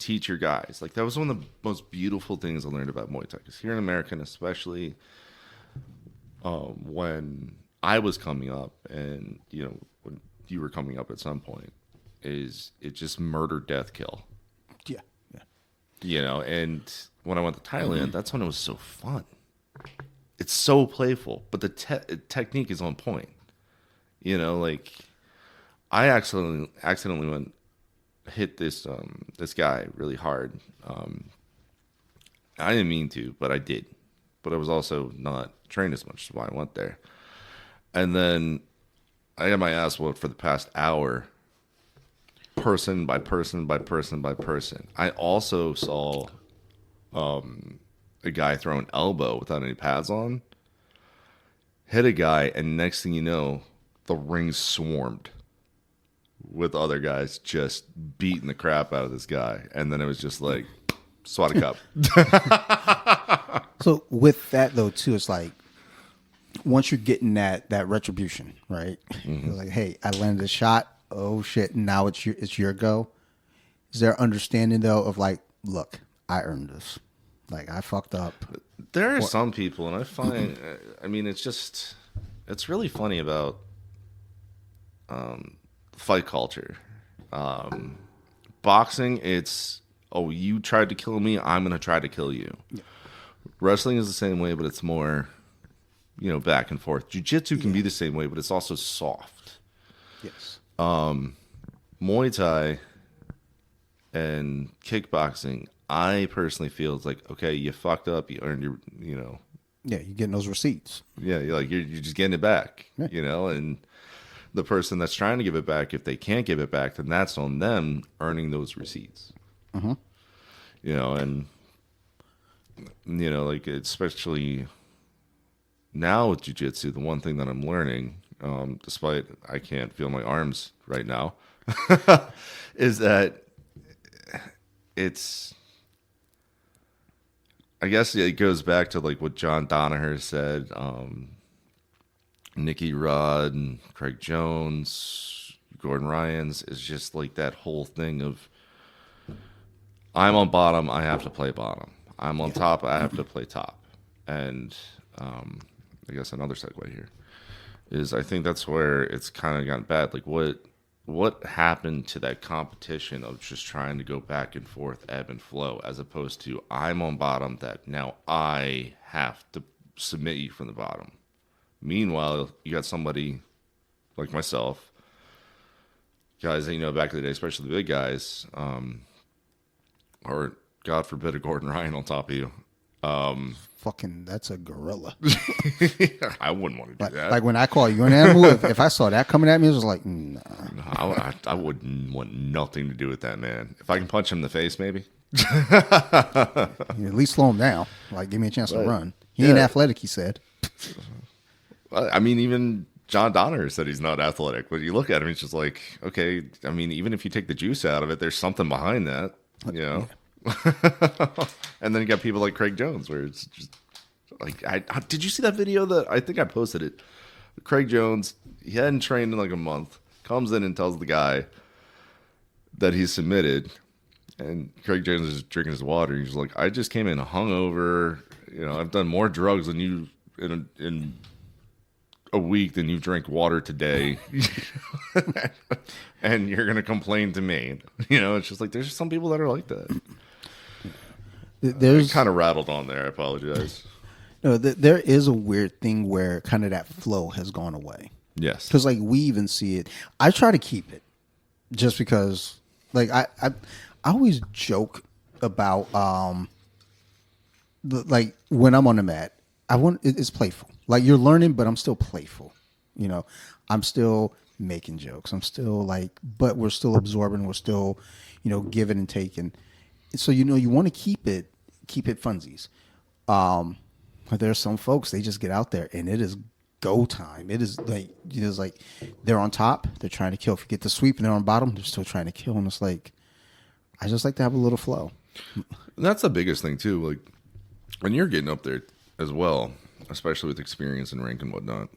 teach your guys. Like, that was one of the most beautiful things I learned about Muay Thai. Because here in America, and especially when I was coming up and, when you were coming up at some point, is it just murder, death, kill. Yeah. And when I went to Thailand, that's when it was so fun. It's so playful, but the technique is on point. Like I accidentally hit this guy really hard. I didn't mean to, but I did. But I was also not trained as much, so why I went there. And then I got my ass whooped for the past hour, person by person by person by person. I also saw a guy throw an elbow without any pads on, hit a guy, and next thing you know, the ring swarmed with other guys just beating the crap out of this guy. And then it was just like, swat a cup. So with that, though, too, it's like, once you're getting that retribution, right? You're like, hey, I landed a shot. Oh shit! Now it's your go. Is there understanding though of like, look, I earned this. Like I fucked up. There are some people, and I find, I mean, it's really funny about fight culture. Boxing, it's, oh, you tried to kill me, I'm gonna try to kill you. Yeah. Wrestling is the same way, but it's more, back and forth. Jiu-Jitsu can be the same way, but it's also soft. Yes. Muay Thai and kickboxing, I personally feel it's like, okay, you fucked up, you earned your, Yeah, you're getting those receipts. Yeah, you're just getting it back, Yeah. and the person that's trying to give it back, if they can't give it back, then that's on them earning those receipts. Mm-hmm. And like especially now with jiu-jitsu, the one thing that I'm learning, despite I can't feel my arms right now, is that it's, I guess it goes back to like what John Danaher said, Nicky Rod and Craig Jones, Gordon Ryan's, is just like that whole thing of, I'm on bottom, I have to play bottom. I'm on top, I have to play top. And I guess another segue here is I think that's where it's kind of gotten bad. Like what happened to that competition of just trying to go back and forth, ebb and flow, as opposed to I'm on bottom, that now I have to submit you from the bottom. Meanwhile, you got somebody like myself, guys that back in the day, especially the big guys, or God forbid a Gordon Ryan on top of you. Fucking, that's a gorilla. I wouldn't want to do that. Like when I call you an animal, if I saw that coming at me, it was like, nah. I wouldn't want nothing to do with that man. If I can punch him in the face, maybe. At least slow him down. Like, give me a chance to run. He ain't athletic, he said. I mean, even John Donner said he's not athletic, but you look at him, he's just like, okay. I mean, even if you take the juice out of it, there's something behind that, Yeah. And then you got people like Craig Jones, where it's just like, did you see that video that I think I posted it? Craig Jones, he hadn't trained in like a month, comes in and tells the guy, that he submitted, and Craig James is drinking his water. He's like, I just came in hungover. You know, I've done more drugs than you in a week than you drank water today. And you're going to complain to me. You know, it's just like, there's some people that are like that. There's kind of rattled on there. I apologize. no, there is a weird thing where kind of that flow has gone away. Yes. Because like we even see it. I try to keep it just because like I always joke about like when I'm on the mat, it's playful. Like you're learning, but I'm still playful. You know, I'm still making jokes. I'm still like, but we're still absorbing. We're still, you know, giving and taking. So you know, you want to keep it funsies. But there's some folks, they just get out there and it is go time. It is like, you know, it's like they're on top, they're trying to kill. If you get the sweep and they're on bottom, they're still trying to kill. And it's like, I just like to have a little flow. And that's the biggest thing too. Like when you're getting up there as well, especially with experience and rank and whatnot.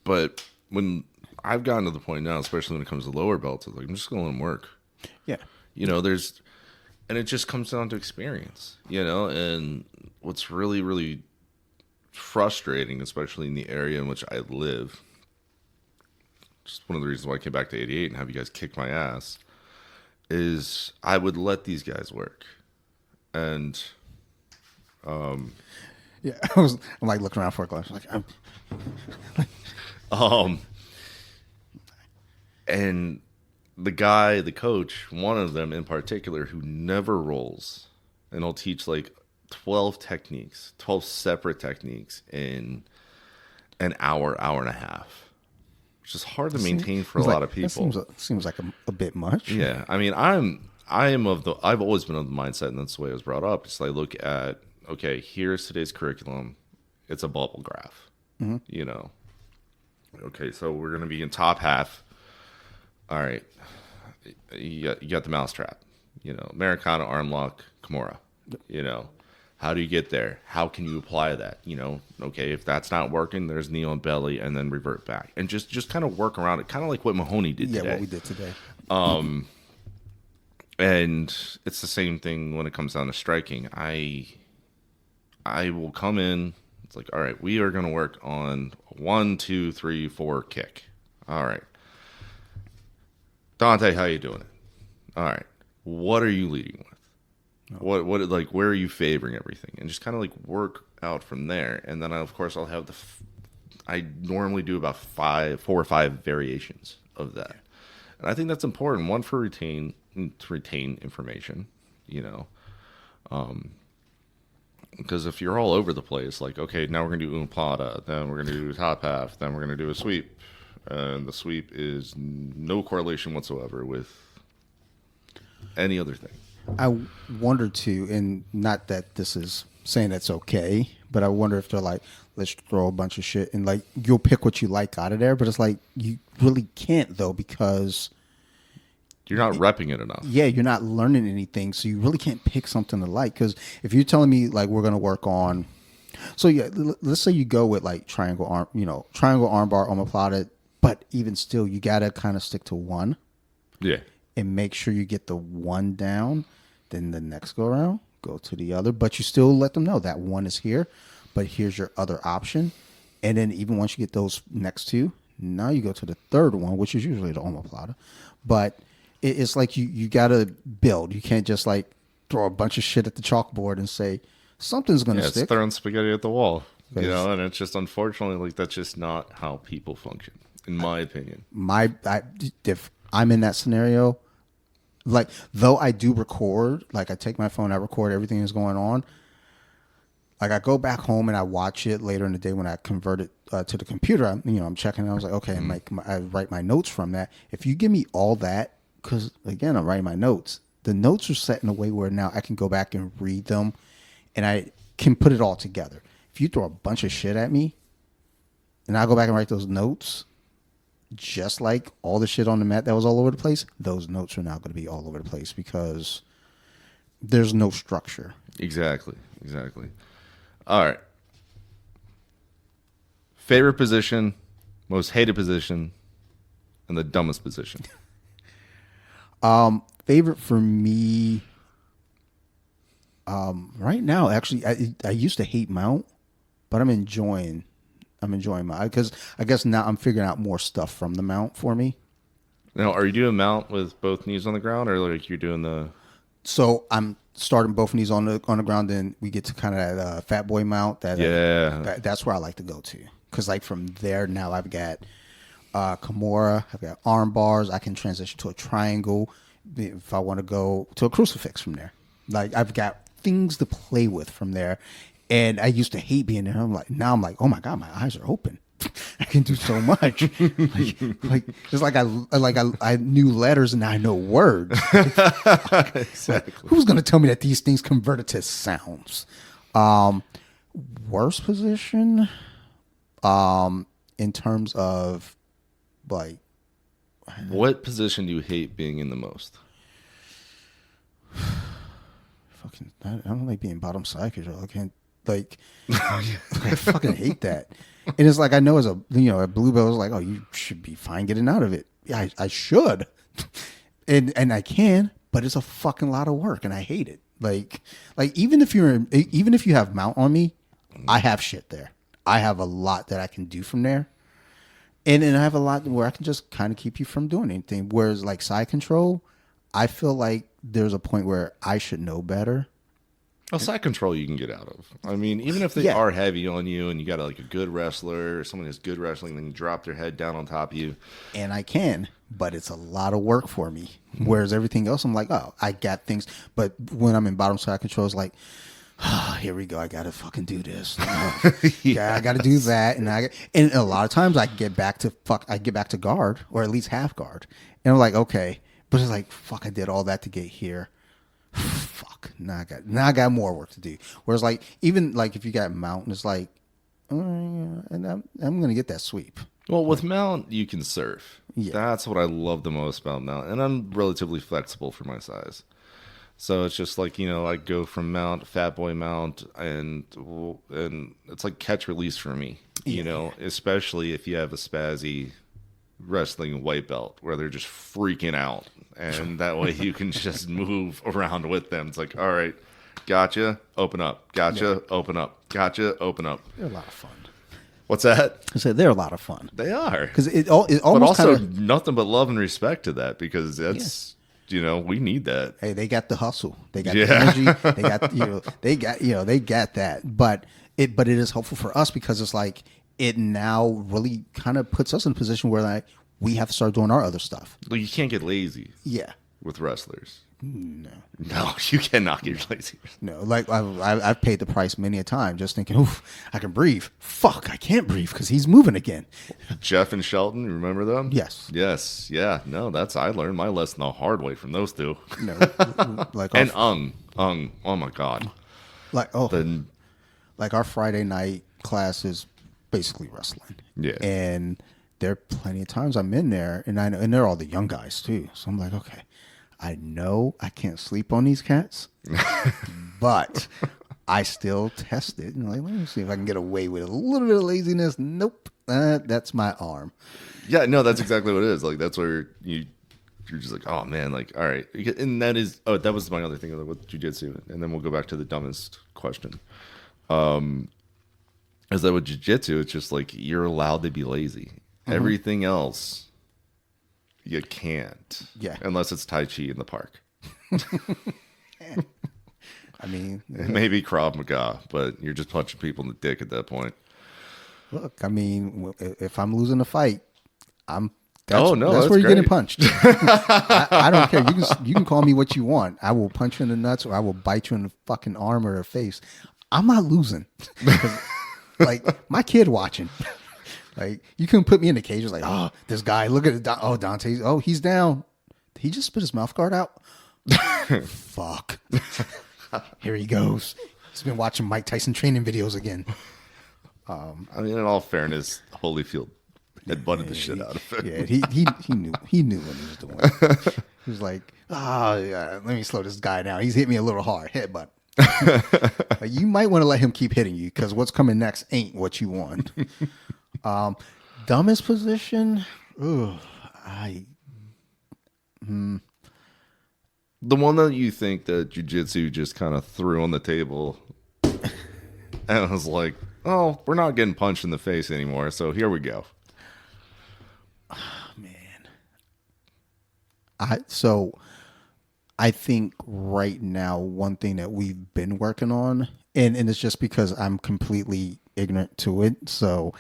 But when I've gotten to the point now, especially when it comes to lower belts, it's like, I'm just going to let them work. Yeah. You know, and it just comes down to experience, you know, and what's really, really frustrating, especially in the area in which I live, just one of the reasons why I came back to 88 and have you guys kick my ass, is I would let these guys work. And, Yeah. I'm like looking around for a glass. Like, and the coach, one of them in particular, who never rolls, and he'll teach like 12 separate techniques in an hour and a half, which is hard to maintain for a lot of people. That seems like a bit much. Yeah. I mean, I've always been of the mindset, and that's the way I was brought up. It's like, look at, okay, here's today's curriculum. It's a bubble graph, you know? Okay. So we're going to be in top half. All right. You got the mousetrap, you know, Americana, arm lock, Kimura, you know, how do you get there? How can you apply that? You know, okay, if that's not working, there's knee on belly and then revert back and just kind of work around it. Kind of like what Mahoney did today. Yeah, what we did today. And it's the same thing when it comes down to striking. I will come in. It's like, all right, we are going to work on 1, 2, 3, 4 kick. All right. Dante, how you doing it? All right. What are you leading with? What like, where are you favoring everything? And just kind of like work out from there. And then of course I'll have I normally do about 4 or 5 variations of that. And I think that's important. One, to retain information, you know, because if you're all over the place, like, okay, now we're going to do umaplata, then we're going to do top half, then we're going to do a sweep. And the sweep is no correlation whatsoever with any other thing. I wonder too, and not that this is saying that's okay, but I wonder if they're like, let's throw a bunch of shit and like you'll pick what you like out of there, but it's like you really can't though because you're not repping it enough. Yeah, you're not learning anything, so you really can't pick something to like. Because if you're telling me like we're gonna work on, so yeah, let's say you go with like triangle armbar, omoplata, but even still, you gotta kind of stick to one. Yeah. And make sure you get the one down. Then the next go around, go to the other. But you still let them know that one is here, but here's your other option. And then even once you get those next two, now you go to the third one, which is usually the omoplata. But it's like you got to build. You can't just like throw a bunch of shit at the chalkboard and say something's going to stick. It's throwing spaghetti at the wall. You know, and it's just unfortunately like that's just not how people function, in my opinion. If I'm in that scenario, like though I do record, like I take my phone, I record everything that's going on. Like I go back home and I watch it later in the day when I convert it to the computer. I'm checking. I was like, okay, I write my notes from that. If you give me all that, because again, I'm writing my notes. The notes are set in a way where now I can go back and read them, and I can put it all together. If you throw a bunch of shit at me, and I go back and write those notes, just like all the shit on the mat that was all over the place, those notes are now going to be all over the place because there's no structure. Exactly. All right. Favorite position, most hated position, and the dumbest position. Favorite for me, right now, actually, I used to hate mount, but I'm enjoying mount because I guess now I'm figuring out more stuff from the mount for me. Now, are you doing mount with both knees on the ground, or like you're doing the? So I'm starting both knees on the ground, then we get to kind of that fat boy mount. That's where I like to go to because like from there now I've got Kimura, I've got arm bars. I can transition to a triangle if I want to go to a crucifix from there. Like I've got things to play with from there. And I used to hate being there. Now I'm like, oh my God, my eyes are open. I can do so much. like it's like I knew letters and now I know words. Exactly. Who's gonna tell me that these things converted to sounds? Worst position, in terms of like, what position do you hate being in the most? fucking, I don't like being bottom side control. I can't like, I fucking hate that. And it's like I know as a a blue belt is like, oh, you should be fine getting out of it. Yeah, I should, and I can, but it's a fucking lot of work, and I hate it. Like even if you have mount on me, I have shit there. I have a lot that I can do from there, and I have a lot where I can just kind of keep you from doing anything. Whereas like side control, I feel like there's a point where I should know better. Well, side control you can get out of. I mean, even if they are heavy on you and you got like a good wrestler or someone who's good wrestling, then you drop their head down on top of you. And I can, but it's a lot of work for me. Whereas everything else, I'm like, oh, I got things. But when I'm in bottom side control, it's like, oh, here we go. I got to fucking do this. Yeah, I got to do that. And a lot of times I get back to guard or at least half guard. And I'm like, okay. But it's like, fuck, I did all that to get here. Fuck. Now I got more work to do. Whereas like even like if you got mount, it's like, oh, yeah, and I'm gonna get that sweep. Well, with mount you can surf. Yeah. That's what I love the most about mount, and I'm relatively flexible for my size. So it's just like I go from mount, fat boy mount, and it's like catch release for me. Especially if you have a spazzy wrestling white belt where they're just freaking out. And that way you can just move around with them. It's like, all right, gotcha, open up. Gotcha, open up. Gotcha, open up. They're a lot of fun. What's that? I said they're a lot of fun. They are. Because it almost but also kinda, nothing but love and respect to that because that's, we need that. Hey, they got the hustle. They got the energy. They got, they got that. But it is helpful for us because it's like it now really kind of puts us in a position where like, we have to start doing our other stuff. Well, you can't get lazy. Yeah. With wrestlers. No, you cannot get lazy. No, like I've paid the price many a time just thinking, oof, I can breathe. Fuck, I can't breathe because he's moving again. Jeff and Shelton, you remember them? Yes. Yes. Yeah. No, I learned my lesson the hard way from those two. No, like and Ung. Oh my God. Like like our Friday night class is basically wrestling. Yeah. And there are plenty of times I'm in there, and I know, and they're all the young guys too. So I'm like, okay, I know I can't sleep on these cats, but I still test it. And like, let me see if I can get away with a little bit of laziness. Nope, that's my arm. Yeah, no, that's exactly what it is. Like that's where you're just like, oh man, like all right, and that was my other thing with jiu-jitsu, and then we'll go back to the dumbest question. Is that with jiu-jitsu, it's just like you're allowed to be lazy. Mm-hmm. Everything else, you can't. Yeah. Unless it's Tai Chi in the park. I mean, it may be Krav Maga, but you're just punching people in the dick at that point. Look, I mean, if I'm losing a fight, that's where you're great. getting punched. I don't care. You can call me what you want. I will punch you in the nuts, or I will bite you in the fucking arm or the face. I'm not losing. Like my kid watching. Like, you couldn't put me in the cage. It's like, oh, this guy, look at it. Oh, Dante. Oh, he's down. Did he just spit his mouth guard out? Fuck. Here he goes. He's been watching Mike Tyson training videos again. I mean, in all fairness, Holyfield had butted the shit out of it. Yeah, he knew what he was doing. He was like, yeah, let me slow this guy down. He's hit me a little hard. Headbutt. Like, you might want to let him keep hitting you because what's coming next ain't what you want. Dumbest position? Ooh, The one that you think that Jiu-Jitsu just kind of threw on the table and was like, oh, we're not getting punched in the face anymore, so here we go. Oh, man. I think right now one thing that we've been working on, and it's just because I'm completely ignorant to it, so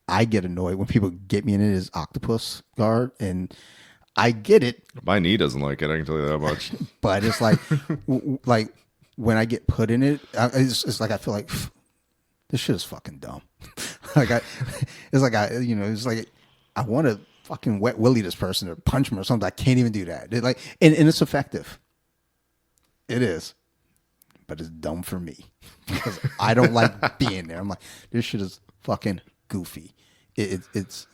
I get annoyed when people get me in it, is octopus guard, and I get it. My knee doesn't like it, I can tell you that much. But it's like, like when I get put in it, it's like I feel like this shit is fucking dumb. It's like I want to fucking wet willy this person or punch him or something. I can't even do that. And it's effective. It is, but it's dumb for me because I don't like being there. I'm like, this shit is fucking goofy. It's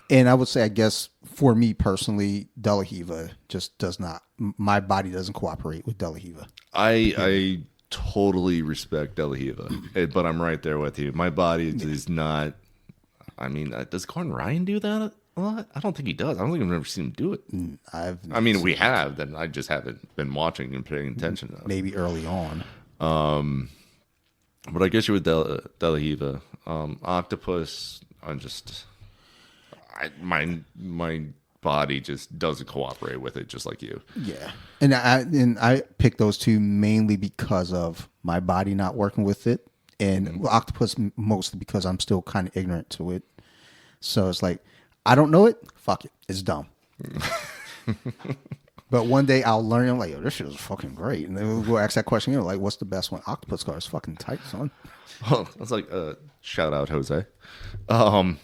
and I would say, I guess for me personally, De La Riva just does not. My body doesn't cooperate with De La Riva. I totally respect De La Riva, but I'm right there with you. My body is not. I mean, does Gordon Ryan do that a lot? I don't think he does. I don't think I've ever seen him do it. I mean, we have. Then I just haven't been watching and paying attention. Enough. Maybe early on. But I guess you with De La Riva, Octopus. My body just doesn't cooperate with it, just like you. Yeah, and I picked those two mainly because of my body not working with it, and Octopus mostly because I'm still kind of ignorant to it. So it's like, I don't know it. Fuck it, it's dumb. But one day I'll learn. I'm like, yo, this shit is fucking great. And then we'll ask that question, like, what's the best one? Octopus guard is fucking tight, son. Oh, that's like shout out Jose. Jose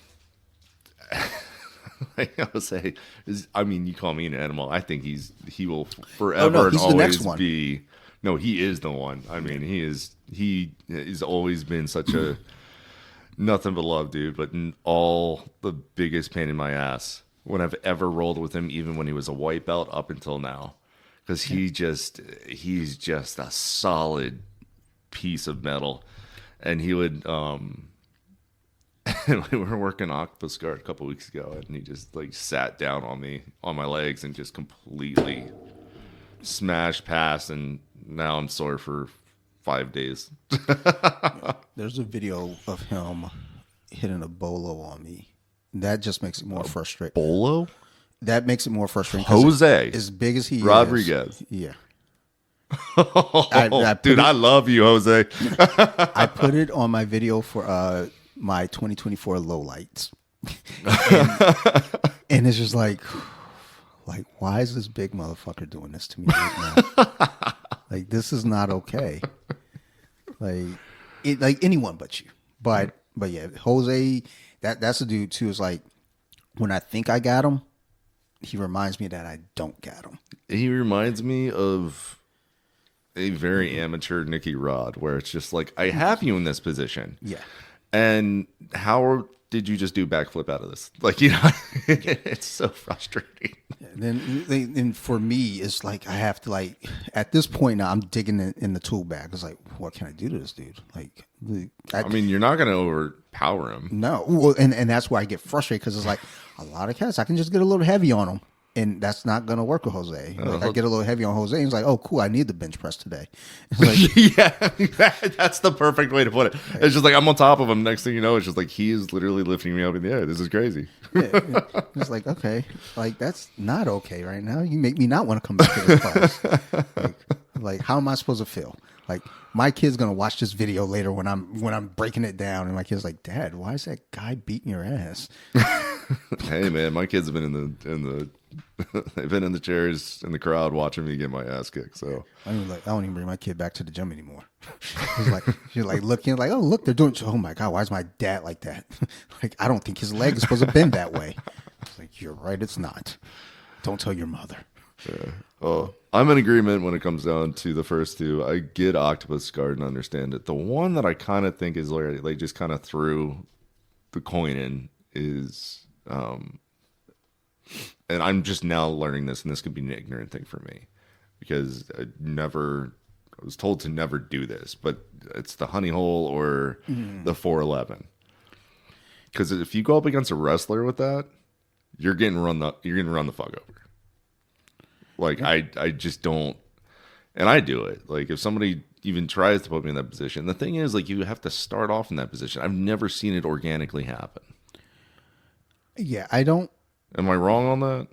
is. I mean, you call me an animal. I think he will forever and always be. No, he is the one. I mean, he is. He has always been such a nothing but love, dude. But all the biggest pain in my ass when I've ever rolled with him, even when he was a white belt up until now, because he's just a solid piece of metal. And he would, we were working Octopus guard a couple weeks ago, and he just like sat down on me, on my legs, and just completely smashed past. And now I'm sore for 5 days. There's a video of him hitting a bolo on me. That just makes it more frustrating. Bolo? That makes it more frustrating. Jose. As big as he Rodriguez. is. Yeah. I love you, Jose. I put it on my video for my 2024 lowlights. And it's just like, why is this big motherfucker doing this to me right now? Like, this is not okay. Like anyone but you. But yeah, Jose, that's the dude too. Is like, when I think I got him, he reminds me that I don't got him. He reminds me of a very amateur Nicky Rod, where it's just like, I have you in this position. Yeah. And how did you just do backflip out of this? Like, you know, it's so frustrating. And for me, it's like, I have to, like, at this point now, I'm digging in the tool bag. It's like, what can I do to this dude? Like, I mean, you're not going to overpower him. No. Well, and that's why I get frustrated, because it's like, a lot of cats, I can just get a little heavy on them. And that's not going to work with Jose. Like, I get a little heavy on Jose. And he's like, oh, cool, I need the bench press today. Like, yeah, that's the perfect way to put it. It's just like, I'm on top of him. Next thing you know, it's just like, he is literally lifting me up in the air. This is crazy. Yeah, it's like, okay, like, that's not okay right now. You make me not want to come back to this class. Like, how am I supposed to feel? Like, my kid's going to watch this video later when I'm breaking it down. And my kid's like, Dad, why is that guy beating your ass? Hey, man, my kids have been they've been in the chairs in the crowd watching me get my ass kicked. So I don't even bring my kid back to the gym anymore. She's like looking like, oh, look, they're doing. Oh my God, why is my dad like that? Like, I don't think his leg is supposed to bend that way. It's like, you're right, it's not. Don't tell your mother. Yeah. Oh, I'm in agreement when it comes down to the first two. I get Octopus Guard and understand it. The one that I kind of think is where they just kind of threw the coin in is. And I'm just now learning this, and this could be an ignorant thing for me, because I was told to never do this, but it's the honey hole or the 411. Because if you go up against a wrestler with that, you're getting run the fuck over. Like, I just don't. And I do it. Like if somebody even tries to put me in that position, the thing is, like, you have to start off in that position. I've never seen it organically happen. Yeah, I don't. Am I wrong on that?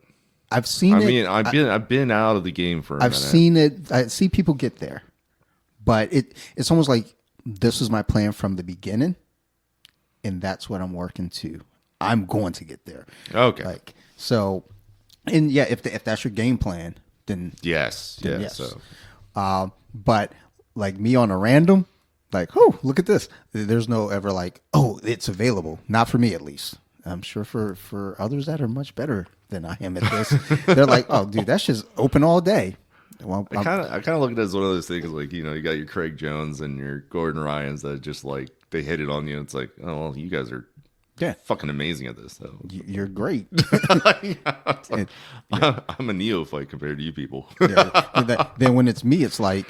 I've seen I it. mean, I've been out of the game for a I've minute. seen it. I see people get there, but it's almost like this was my plan from the beginning, and that's what I'm working to. I'm going to get there. Okay. Like so, and yeah, if that's your game plan, then Yes. then Yeah. yes. So But like me on a random, like, oh, look at this. There's no ever like, oh, it's available. Not for me, at least. I'm sure for others that are much better than I am at this. They're like, oh, dude, that's just open all day. Well, I kind of look at it as one of those things, like, you know, you got your Craig Jones and your Gordon Ryans that just like they hit it on you. It's like, oh well, you guys are fucking amazing at this, though. You're great. Like, I'm a neophyte compared to you people. Then when it's me, it's like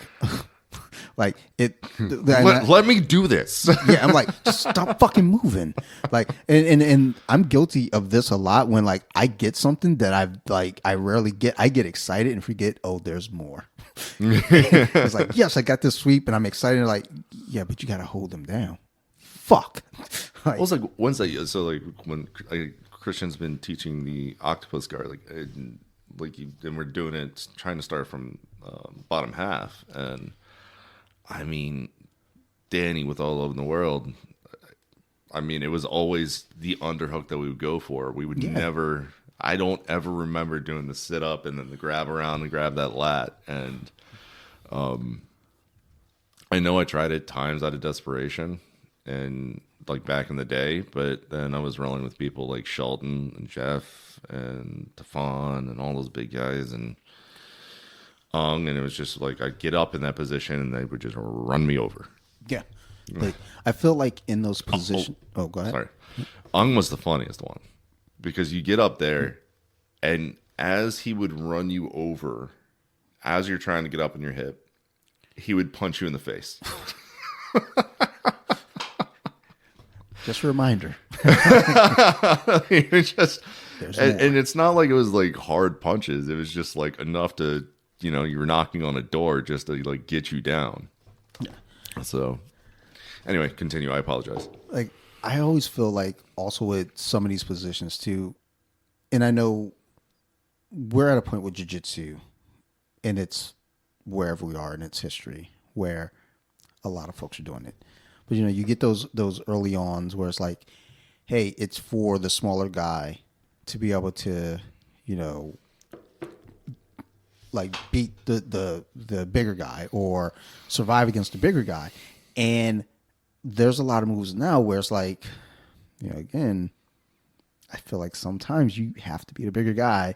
it. Let me do this. Yeah, I'm like, just stop fucking moving. Like, and I'm guilty of this a lot when like I get something that I rarely get. I get excited and forget. Oh, there's more. It's like, yes, I got this sweep, and I'm excited. Like, yeah, but you got to hold them down. Fuck. Like, Well, it's like Wednesday. So like when Christian's been teaching the octopus guard, and we're doing it, trying to start from bottom half, and I mean, Danny with all over the world. I mean, it was always the underhook that we would go for. We would never. I don't ever remember doing the sit up and then the grab around and grab that lat. And I know I tried it times out of desperation and like back in the day, but then I was rolling with people like Shelton and Jeff and Tefon and all those big guys and and it was just like I'd get up in that position and they would just run me over. yeah. Like, I feel like in those positions. Oh, go ahead. Sorry. Was the funniest one because you get up there and as he would run you over, as you're trying to get up in your hip, he would punch you in the face. Just a reminder. It just, and it's not like it was like hard punches. It was just like enough to, you know, you were knocking on a door just to like get you down. Yeah. So anyway, continue. I apologize. Like, I always feel like also with some of these positions too, and I know we're at a point with jiu-jitsu and it's wherever we are in its history where a lot of folks are doing it. But you know, you get those early ons where it's like, hey, it's for the smaller guy to be able to, you know, like beat the bigger guy or survive against the bigger guy. And there's a lot of moves now where it's like, you know, again, I feel like sometimes you have to be the bigger guy,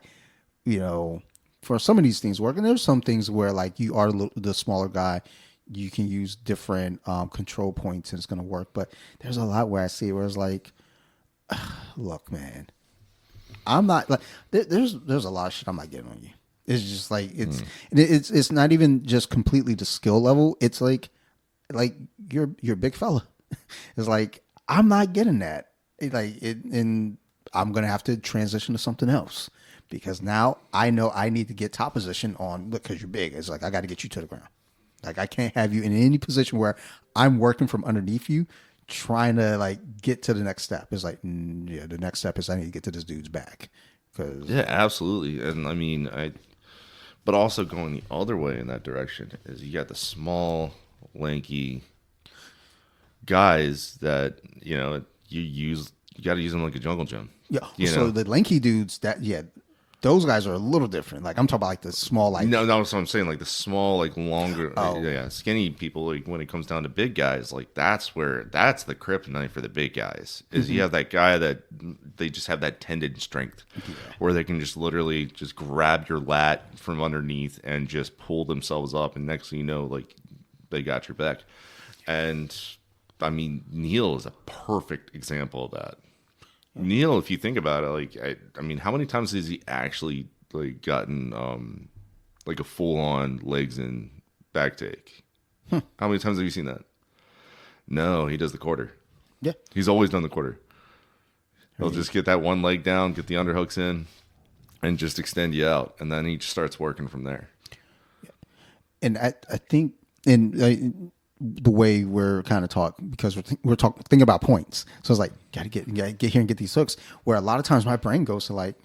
you know, for some of these things work. And there's some things where like you are the smaller guy, you can use different control points and it's going to work. But there's a lot where I see where it's like, look, man, I'm not like, there's a lot of shit I'm not getting on you. It's just like, it's not even just completely the skill level. It's like you're a big fella. It's like, I'm not getting that. And I'm going to have to transition to something else because now I know I need to get top position on, look, because you're big. It's like, I got to get you to the ground. Like, I can't have you in any position where I'm working from underneath you, trying to like get to the next step. It's like, yeah, the next step is I need to get to this dude's back. Yeah, absolutely. And I mean, but also going the other way in that direction is you got the small, lanky guys that, you know, you got to use them like a jungle gym. Yeah. You so know? the lanky dudes those guys are a little different. Like, I'm talking about like the small, like, no, that's what I'm saying. Like the small, like longer, skinny people. Like when it comes down to big guys, like that's the kryptonite for the big guys. Is you have that guy that they just have that tendon strength, where they can just literally just grab your lat from underneath and just pull themselves up, and next thing you know, like they got your back. And I mean, Neil is a perfect example of that. Neil, if you think about it, like I mean, how many times has he actually like gotten like a full on legs in back take? How many times have you seen that? No, he does the quarter. Yeah, he's always done the quarter. He'll just get that one leg down, get the underhooks in, and just extend you out, and then he just starts working from there. And I think in the way we're kind of talking, because we're talking thinking about points. So it's like gotta get here and get these hooks. Where a lot of times my brain goes to like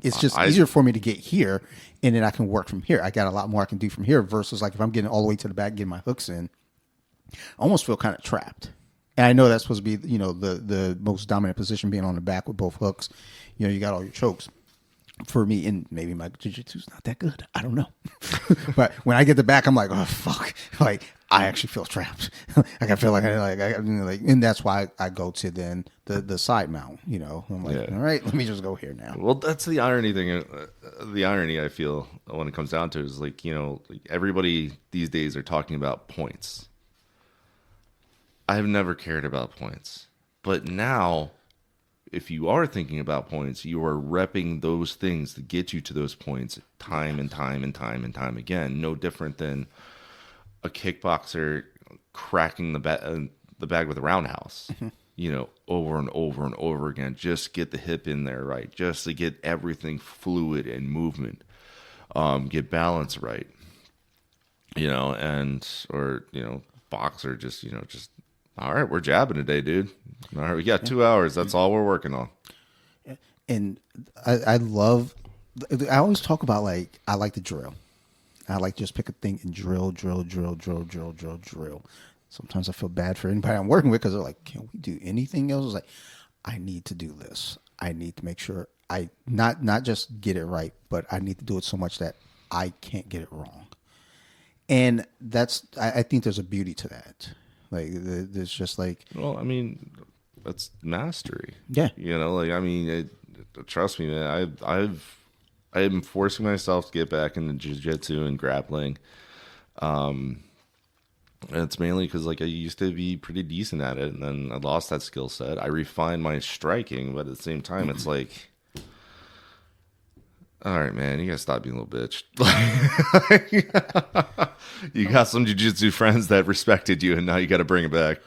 it's just easier for me to get here, and then I can work from here. I got a lot more I can do from here versus like if I'm getting all the way to the back, getting my hooks in, I almost feel kind of trapped. And I know that's supposed to be the most dominant position, being on the back with both hooks. You got all your chokes. For me, and maybe my jiu-jitsu is not that good. I don't know. But when I get the back, I'm like, oh fuck! Like I actually feel trapped. Like I feel like and that's why I go to then the side mount. I'm like, all right, let me just go here now. Well, that's the irony thing. The irony I feel when it comes down to it is like everybody these days are talking about points. I've never cared about points, but now, if you are thinking about points, you are repping those things to get you to those points time and time and time and time again. No different than a kickboxer cracking the bag with a roundhouse, over and over and over again. Just get the hip in there right, just to get everything fluid and movement, get balance right, or boxer just all right, we're jabbing today, dude. All right, we got 2 hours. That's all we're working on. And I always talk about like, I like to drill. I like to just pick a thing and drill. Sometimes I feel bad for anybody I'm working with because they're like, can we do anything else? I was like, I need to do this. I need to make sure I not just get it right, but I need to do it so much that I can't get it wrong. And I think there's a beauty to that. Like there's just like, well, I mean, that's mastery. Yeah. Trust me, man. I am forcing myself to get back into jiu-jitsu and grappling. And it's mainly because like I used to be pretty decent at it, and then I lost that skill set. I refined my striking, but at the same time, it's like, all right, man, you gotta stop being a little bitch. You got some jiu-jitsu friends that respected you, and now you got to bring it back.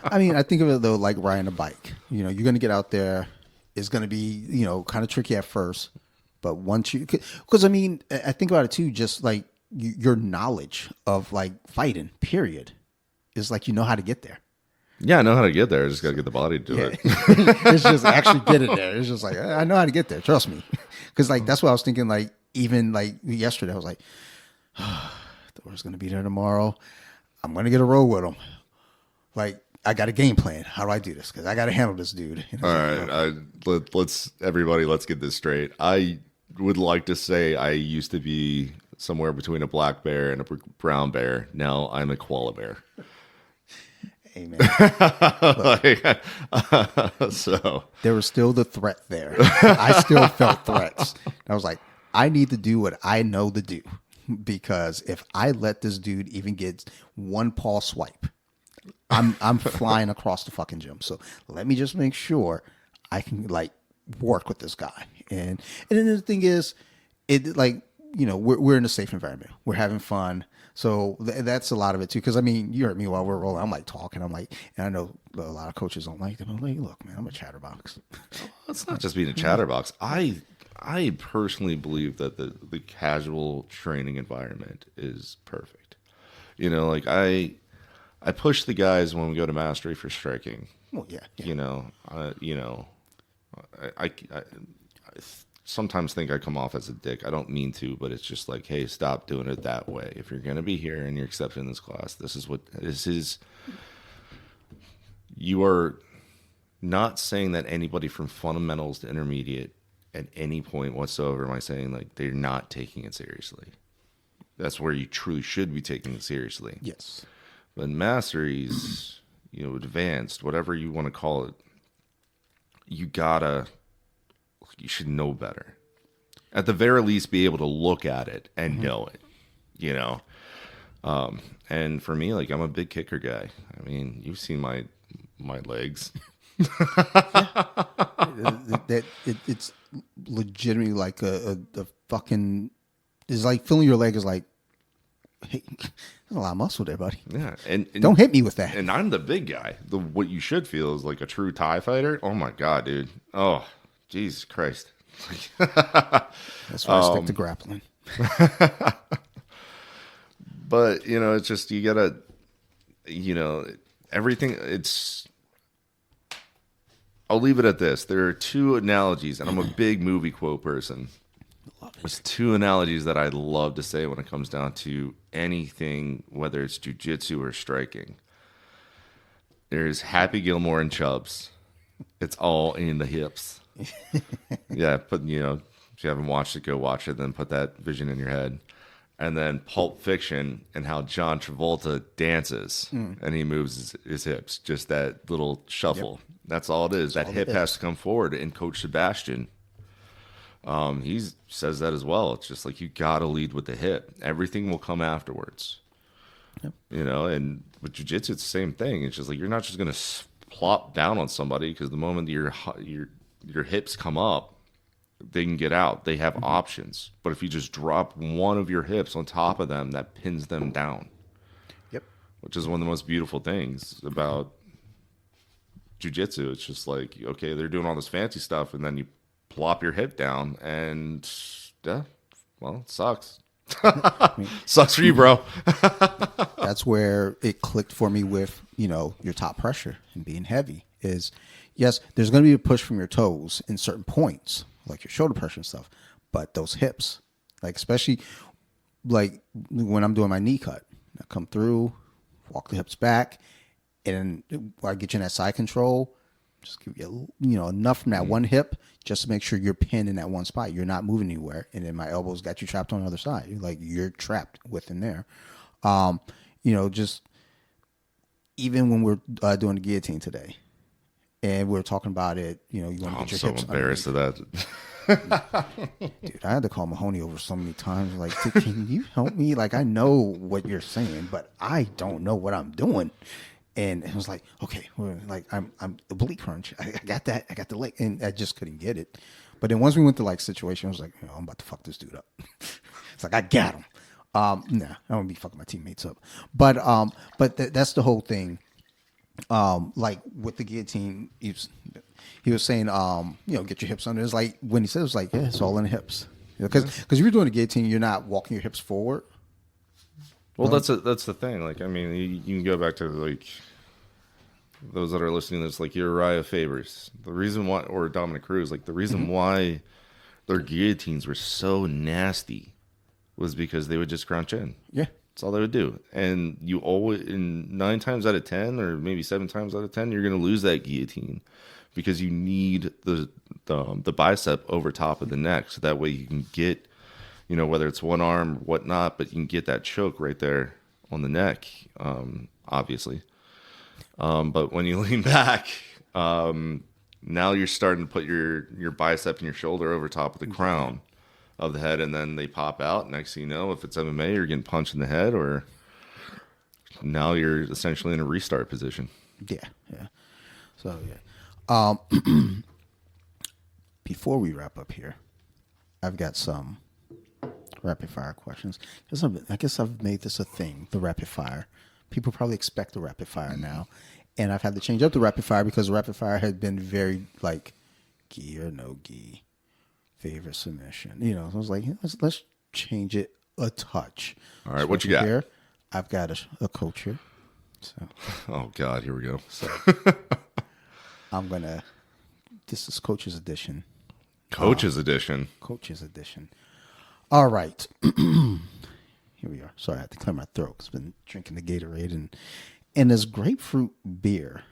I mean, I think of it though like riding a bike. You're gonna get out there. It's gonna be kind of tricky at first, but once because I mean, I think about it too. Just like your knowledge of like fighting, period, is like how to get there. Yeah, I know how to get there. I just got to get the body to do it. It's just actually get it there. It's just like, I know how to get there. Trust me. Because like, that's what I was thinking. Like, even like yesterday, I was like, Thor's going to be there tomorrow. I'm going to get a roll with him. Like, I got a game plan. How do I do this? Because I got to handle this dude. All right. Let's get this straight. I would like to say I used to be somewhere between a black bear and a brown bear. Now I'm a koala bear. Amen. So there was still the threat there. I still felt threats. I was like, I need to do what I know to do, because if I let this dude even get one paw swipe, I'm flying across the fucking gym. So let me just make sure I can like work with this guy. And then the thing is, it like we're in a safe environment. We're having fun. So that's a lot of it too. Because I mean, you heard me while we're rolling. I'm like talking. I'm like, and I know a lot of coaches don't like them. I'm like, look, man, I'm a chatterbox. It's not just being a chatterbox. I personally believe that the casual training environment is perfect. Like I push the guys when we go to mastery for striking. Well, yeah. I sometimes think I come off as a dick. I don't mean to, but it's just like, hey, stop doing it that way. If you're going to be here and you're accepted in this class, this is. You are not saying that anybody from fundamentals to intermediate at any point whatsoever am I saying like they're not taking it seriously. That's where you truly should be taking it seriously. Yes. But masteries, advanced, whatever you want to call it, you should know better. At the very least, be able to look at it and know it, And for me, like, I'm a big kicker guy. I mean, you've seen my legs. It's legitimately like a fucking. It's like feeling your leg is like, hey, there's a lot of muscle there, buddy. Yeah, and don't hit me with that. And I'm the big guy. What you should feel is like a true Thai fighter. Oh my god, dude. Oh, Jesus Christ. That's why I stick to grappling. But it's just you gotta, everything. I'll leave it at this. There are two analogies, and I'm a big movie quote person. There's two analogies that I love to say when it comes down to anything, whether it's jiu-jitsu or striking. There's Happy Gilmore and Chubbs. It's all in the hips. Yeah, but if you haven't watched it, go watch it. Then put that vision in your head. And then Pulp Fiction and how John Travolta dances and he moves his hips. Just that little shuffle. Yep. That's all it is. That hip has to come forward. And Coach Sebastian, he says that as well. It's just like you got to lead with the hip. Everything will come afterwards. Yep. And with jiu-jitsu, it's the same thing. It's just like you're not just going to plop down on somebody because the moment your hips come up, they can get out. They have options. But if you just drop one of your hips on top of them, that pins them down. Yep. Which is one of the most beautiful things about jiu-jitsu. It's just like, okay, they're doing all this fancy stuff, and then you plop your hip down, and yeah, well, it sucks. Sucks for you, bro. That's where it clicked for me with, your top pressure and being heavy is, yes, there's going to be a push from your toes in certain points, like your shoulder pressure and stuff, but those hips, like especially like when I'm doing my knee cut, I come through, walk the hips back, and I get you in that side control, just give you enough from that one hip just to make sure you're pinned in that one spot. You're not moving anywhere. And then my elbows got you trapped on the other side. You're trapped within there. Just even when we're doing the guillotine today, and we were talking about it, you want to get your hips. I'm so embarrassed of that. Dude, I had to call Mahoney over so many times. Like, can you help me? Like, I know what you're saying, but I don't know what I'm doing. And it was like, okay, I'm oblique crunch. I got that. I got the leg, and I just couldn't get it. But then once we went to situation, I was like, I'm about to fuck this dude up. It's like I got him. Nah, I don't want to be fucking my teammates up. But that's the whole thing. Like with the guillotine, he was saying, get your hips under. It's like when he said, it was like, yeah, it's all in the hips. Because if you're doing a guillotine, you're not walking your hips forward. Well, that's the thing. Like, I mean, you can go back to like those that are listening. That's like Uriah Favors. The reason why, or Dominic Cruz, like the reason why their guillotines were so nasty was because they would just crunch in. Yeah, that's all they would do. And you always, in 9 times out of 10, or maybe 7 times out of 10, you're going to lose that guillotine because you need the bicep over top of the neck, so that way you can get, whether it's one arm or whatnot, but you can get that choke right there on the neck, obviously. But when you lean back, now you're starting to put your bicep and your shoulder over top of the crown of the head, and then they pop out. Next thing you know, if it's MMA, you're getting punched in the head, or now you're essentially in a restart position. Yeah. So, yeah. Before we wrap up here, I've got some rapid fire questions. I guess I've made this a thing, the rapid fire. People probably expect the rapid fire now. And I've had to change up the rapid fire because the rapid fire had been very like gi or no gi, favorite submission. So I was like, let's change it a touch. All right, what you got? Here, I've got a coach here. So, oh God, here we go. So this is Coach's Edition. Coach's Edition. Coach's Edition. All right. Here we are. Sorry, I had to clear my throat. I've been drinking the Gatorade and this grapefruit beer.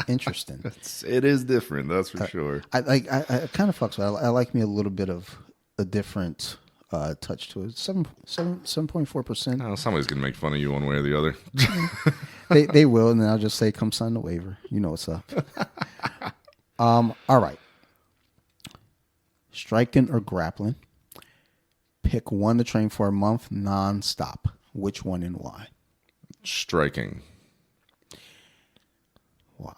Interesting. It is different, that's for sure. I kind of fucks with it. I like me a little bit of a different touch to it. 7.4%. Oh, somebody's gonna make fun of you one way or the other. They will, and then I'll just say, come sign the waiver. You know what's up. All right. Striking or grappling? Pick one to train for a month nonstop. Which one and why? Striking. Why?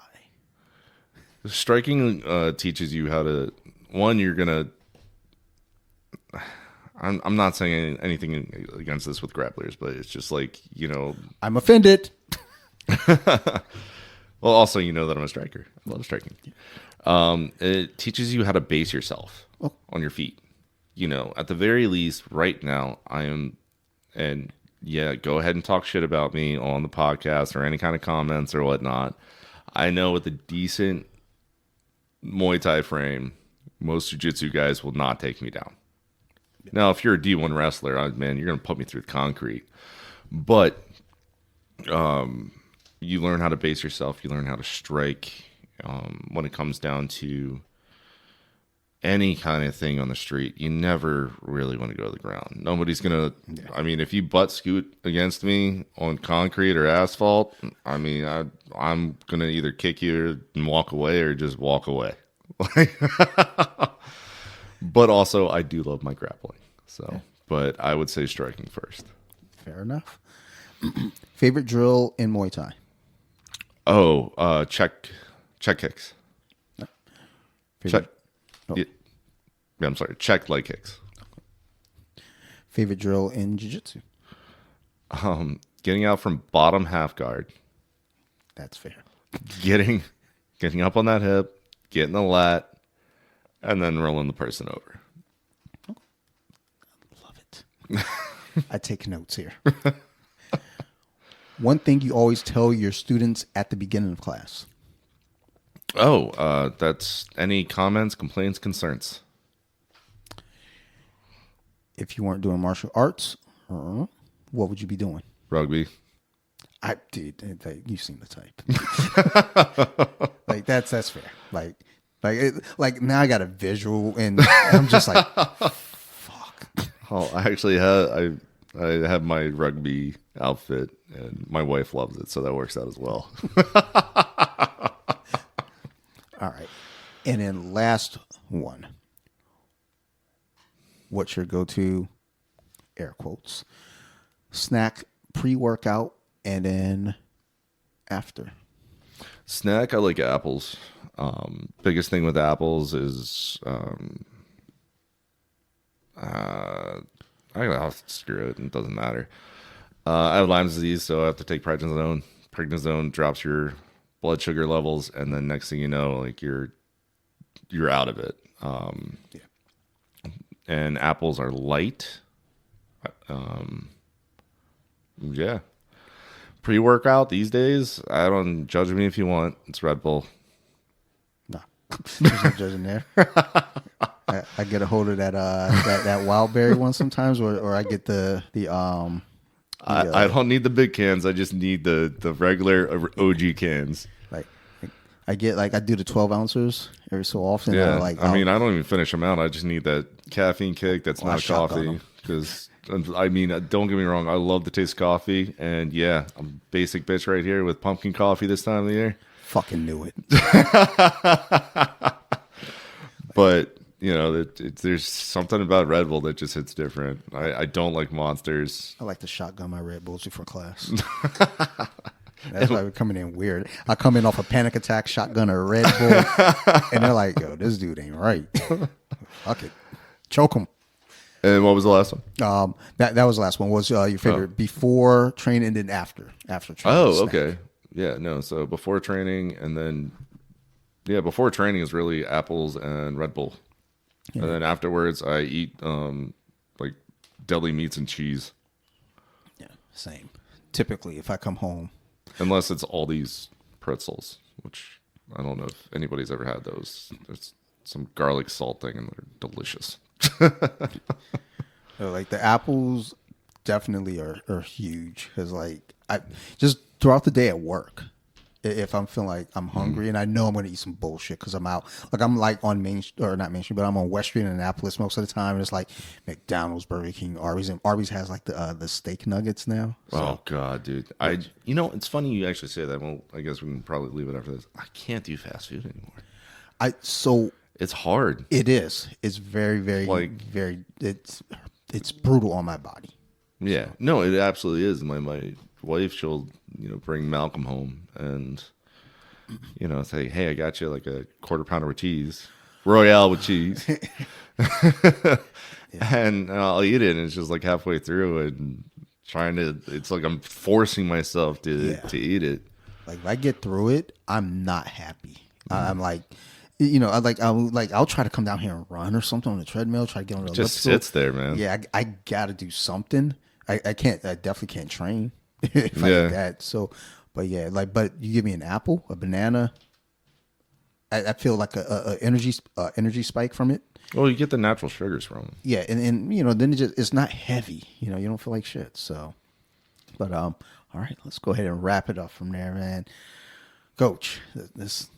Striking teaches you how to. One, you're gonna. I'm not saying anything against this with grapplers, but it's just like I'm offended. Well, also that I'm a striker. I love striking. It teaches you how to base yourself on your feet. At the very least, right now, I am, and yeah, go ahead and talk shit about me on the podcast or any kind of comments or whatnot. I know with a decent Muay Thai frame, most jiu-jitsu guys will not take me down. Now, if you're a D1 wrestler, man, you're going to put me through the concrete. But you learn how to base yourself. You learn how to strike. When it comes down to any kind of thing on the street, you never really want to go to the ground. Nobody's going to, I mean, if you butt scoot against me on concrete or asphalt, I mean, I'm going to either kick you and walk away or just walk away. But also, I do love my grappling. So, but I would say striking first. Fair enough. Favorite drill in Muay Thai? Oh, check kicks. Favorite, Yeah, I'm sorry. Check leg kicks. favorite drill in Jiu-Jitsu? Getting out from bottom half guard, That's fair. getting up on that hip, getting the lat, and then rolling the person over. Love it. I take notes here. One thing you always tell your students at the beginning of class. Oh, that's any comments, complaints, concerns. If you weren't doing martial arts, what would you be doing? Rugby. Dude, you've seen the type. Like that's fair. Like now I got a visual and I'm just like, fuck. Oh, I actually have I have my rugby outfit, and my wife loves it, so that works out as well. All right. And then last one. What's your go-to, air quotes, snack pre-workout and then after? Snack, I like apples. Biggest thing with apples is I'll screw it. It doesn't matter. I have Lyme disease, so I have to take prednisone. Prednisone drops your blood sugar levels, and then next thing you know, like you're out of it. Yeah. And apples are light. Yeah. Pre-workout these days, I don't judge me if you want. It's Red Bull. No. There's no judging there. I get a hold of that wild berry one sometimes, or I get the I don't need the big cans. I just need the regular OG cans. I do the 12 ounces every so often. Yeah, I mean, I don't even finish them out. I just need that caffeine kick. That's not coffee. Because I mean, don't get me wrong. I love the taste of coffee, and yeah, I'm a basic bitch right here with pumpkin coffee this time of the year. Fucking knew it. But you know, there's something about Red Bull that just hits different. I don't like Monsters. I like to shotgun my Red Bulls before class. That's why we're coming in weird. I come in off a panic attack, shotgun a Red Bull, and they're like, "Yo, this dude ain't right." Fuck it, choke him. And what was the last one? That was the last one. Was your favorite before training and then after training? Oh, snack? okay. Yeah, no. So before training, and then before training is really apples and Red Bull, and then afterwards I eat like deli meats and cheese. Yeah, same. Typically, if I come home. Unless it's all these pretzels, which I don't know if anybody's ever had those. There's some garlic salt thing, and they're delicious. Like the apples definitely are huge because like I just throughout the day at work, if I'm feeling like I'm hungry and I know I'm going to eat some bullshit because I'm out, like I'm like on not Main Street, but I'm on West Street in Annapolis most of the time. And it's like McDonald's, Burger King, Arby's, and Arby's has like the steak nuggets now. So. Oh God, dude! It's funny you actually say that. Well, I guess we can probably leave it after this. I can't do fast food anymore. It's hard. It is. It's very, very, very. It's brutal on my body. Yeah, no, it absolutely is. My wife, she'll bring Malcolm home and say, hey, I got you like a quarter pounder with cheese, Royale with cheese, and I'll eat it, and it's just like halfway through and it's like I'm forcing myself to eat it. Like if I get through it, I'm not happy. I'm like. I'll try to come down here and run or something on the treadmill. Try to get on the just sits there, man. Yeah, I got to do something. I can't. I definitely can't train if I did that. So, but yeah, like, but you give me an apple, a banana. I feel like a energy spike from it. Well, you get the natural sugars from them. Yeah, and you know, then it's not heavy. You know, you don't feel like shit. So, but all right, let's go ahead and wrap it up from there, man. Coach, this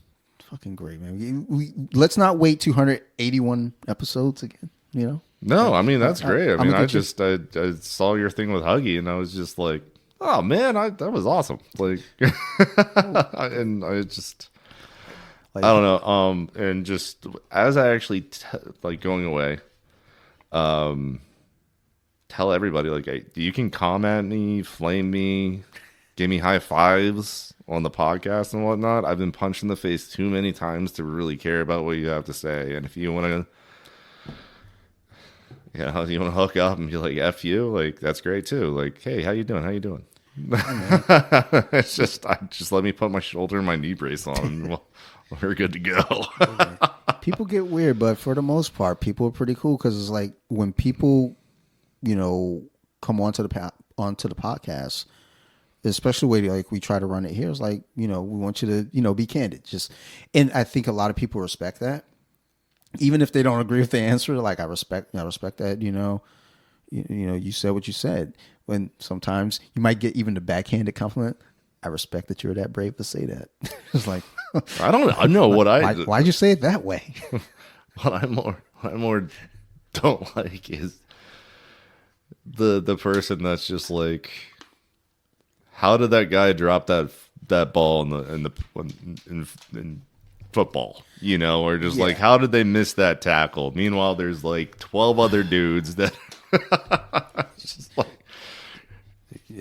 fucking great, man. Let's not wait 281 episodes again. You know. No, I mean that's great. I mean, I saw your thing with Huggy, and I was just like, oh man, that was awesome. Like, and I just. Like, I don't know. And just as I actually like going away, tell everybody like you can comment me, flame me, give me high fives on the podcast and whatnot. I've been punched in the face too many times to really care about what you have to say. And if you want to, you want to hook up and be like F you, like that's great too. Like, hey, how you doing? How you doing? It's just let me put my shoulder and my knee brace on. And we're good to go. People get weird, but for the most part, people are pretty cool because it's like when people, you know, come onto the podcast, especially the way like we try to run it here, it's like, you know, we want you to, you know, be candid. And I think a lot of people respect that, even if they don't agree with the answer. Like I respect that. You know, you said what you said. When sometimes you might get even the backhanded compliment. I respect that you're that brave to say that. It's like I know what why'd you say it that way? What I more don't like is the person that's just like, how did that guy drop that ball in football? You know, or just like, how did they miss that tackle? Meanwhile, there's like 12 other dudes that just like.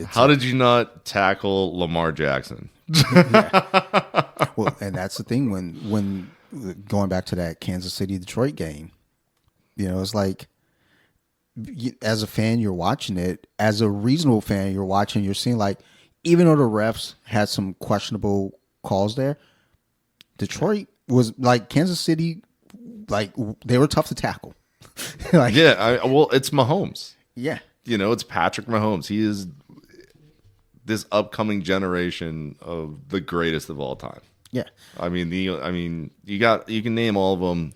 How did you not tackle Lamar Jackson? Well, and that's the thing when going back to that Kansas City Detroit game, you know, it's like as a fan, you're watching it. As a reasonable fan, you're seeing like, even though the refs had some questionable calls there, Detroit was like Kansas City, like they were tough to tackle. Like, well, it's Mahomes. Yeah. You know, it's Patrick Mahomes. He is this upcoming generation of the greatest of all time. Yeah. I mean, you can name all of them,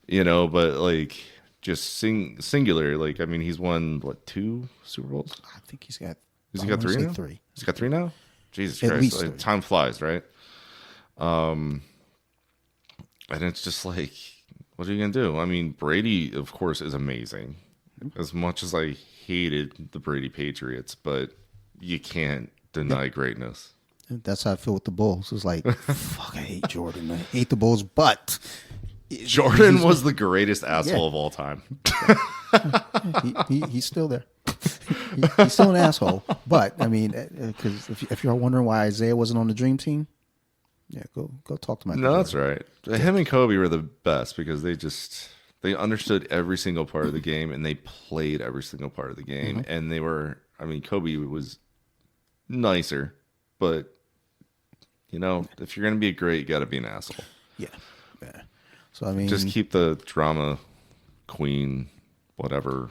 you know, but like just singular. Like, I mean, he's won what, 2 Super Bowls? I think he's got. Has he got 3 now? 3. He's got 3 now. Jesus At Christ! least Like, time flies, right? And it's just like, what are you gonna do? I mean, Brady, of course, is amazing. As much as I hated the Brady Patriots, but you can't deny greatness. That's how I feel with the Bulls. It's like, fuck, I hate Jordan. I hate the Bulls, but Jordan was the greatest asshole of all time. He's still there. He's still an asshole. But I mean, because if you're wondering why Isaiah wasn't on the Dream Team, go talk to my. No, that's right. Him and Kobe were the best because they understood every single part of the game and they played every single part of the game. Mm-hmm. And they were, I mean, Kobe was nicer, but you know, if you're gonna be great, you got to be an asshole. Yeah. So I mean, just keep the drama queen, whatever.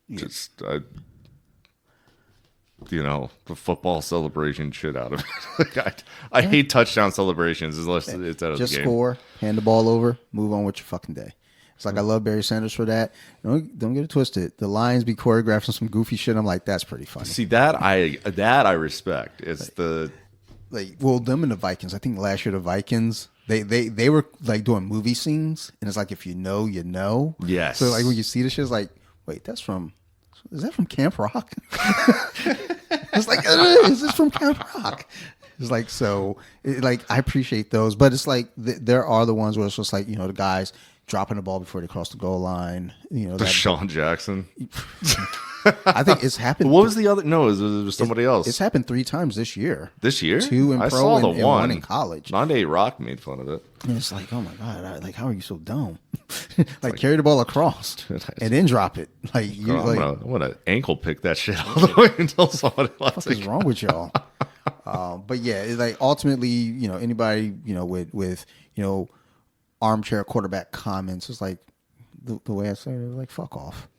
Yeah. Just you know, the football celebration shit out of it. Like, I hate touchdown celebrations unless it's out of the game. Just score, hand the ball over, move on with your fucking day. It's like I love Barry Sanders for that. Don't get it twisted. The Lions be choreographing some goofy shit. I'm like, that's pretty funny. See, that I respect. It's them and the Vikings. I think last year the Vikings they were like doing movie scenes, and it's like if you know, you know. Yes. So like when you see the shit, it's like, wait, is that from Camp Rock? It's like, is this from Camp Rock? It's like, so like I appreciate those, but it's like there are the ones where it's just like, you know, the guys dropping the ball before they cross the goal line. You know, Deshaun Jackson. I think it's happened. What was the other? No, it was somebody else. It's happened 3 times this year. This year? 2 in pro and one in college. Nande Rock made fun of it. And it's like, oh my God, like how are you so dumb? like carry the ball across and then drop it. Like I'm gonna ankle pick that shit all the way until somebody lets it. What is wrong with y'all? But yeah, it's like ultimately, you know, anybody, you know, with you know, armchair quarterback comments, it's like the way I say it, like fuck off.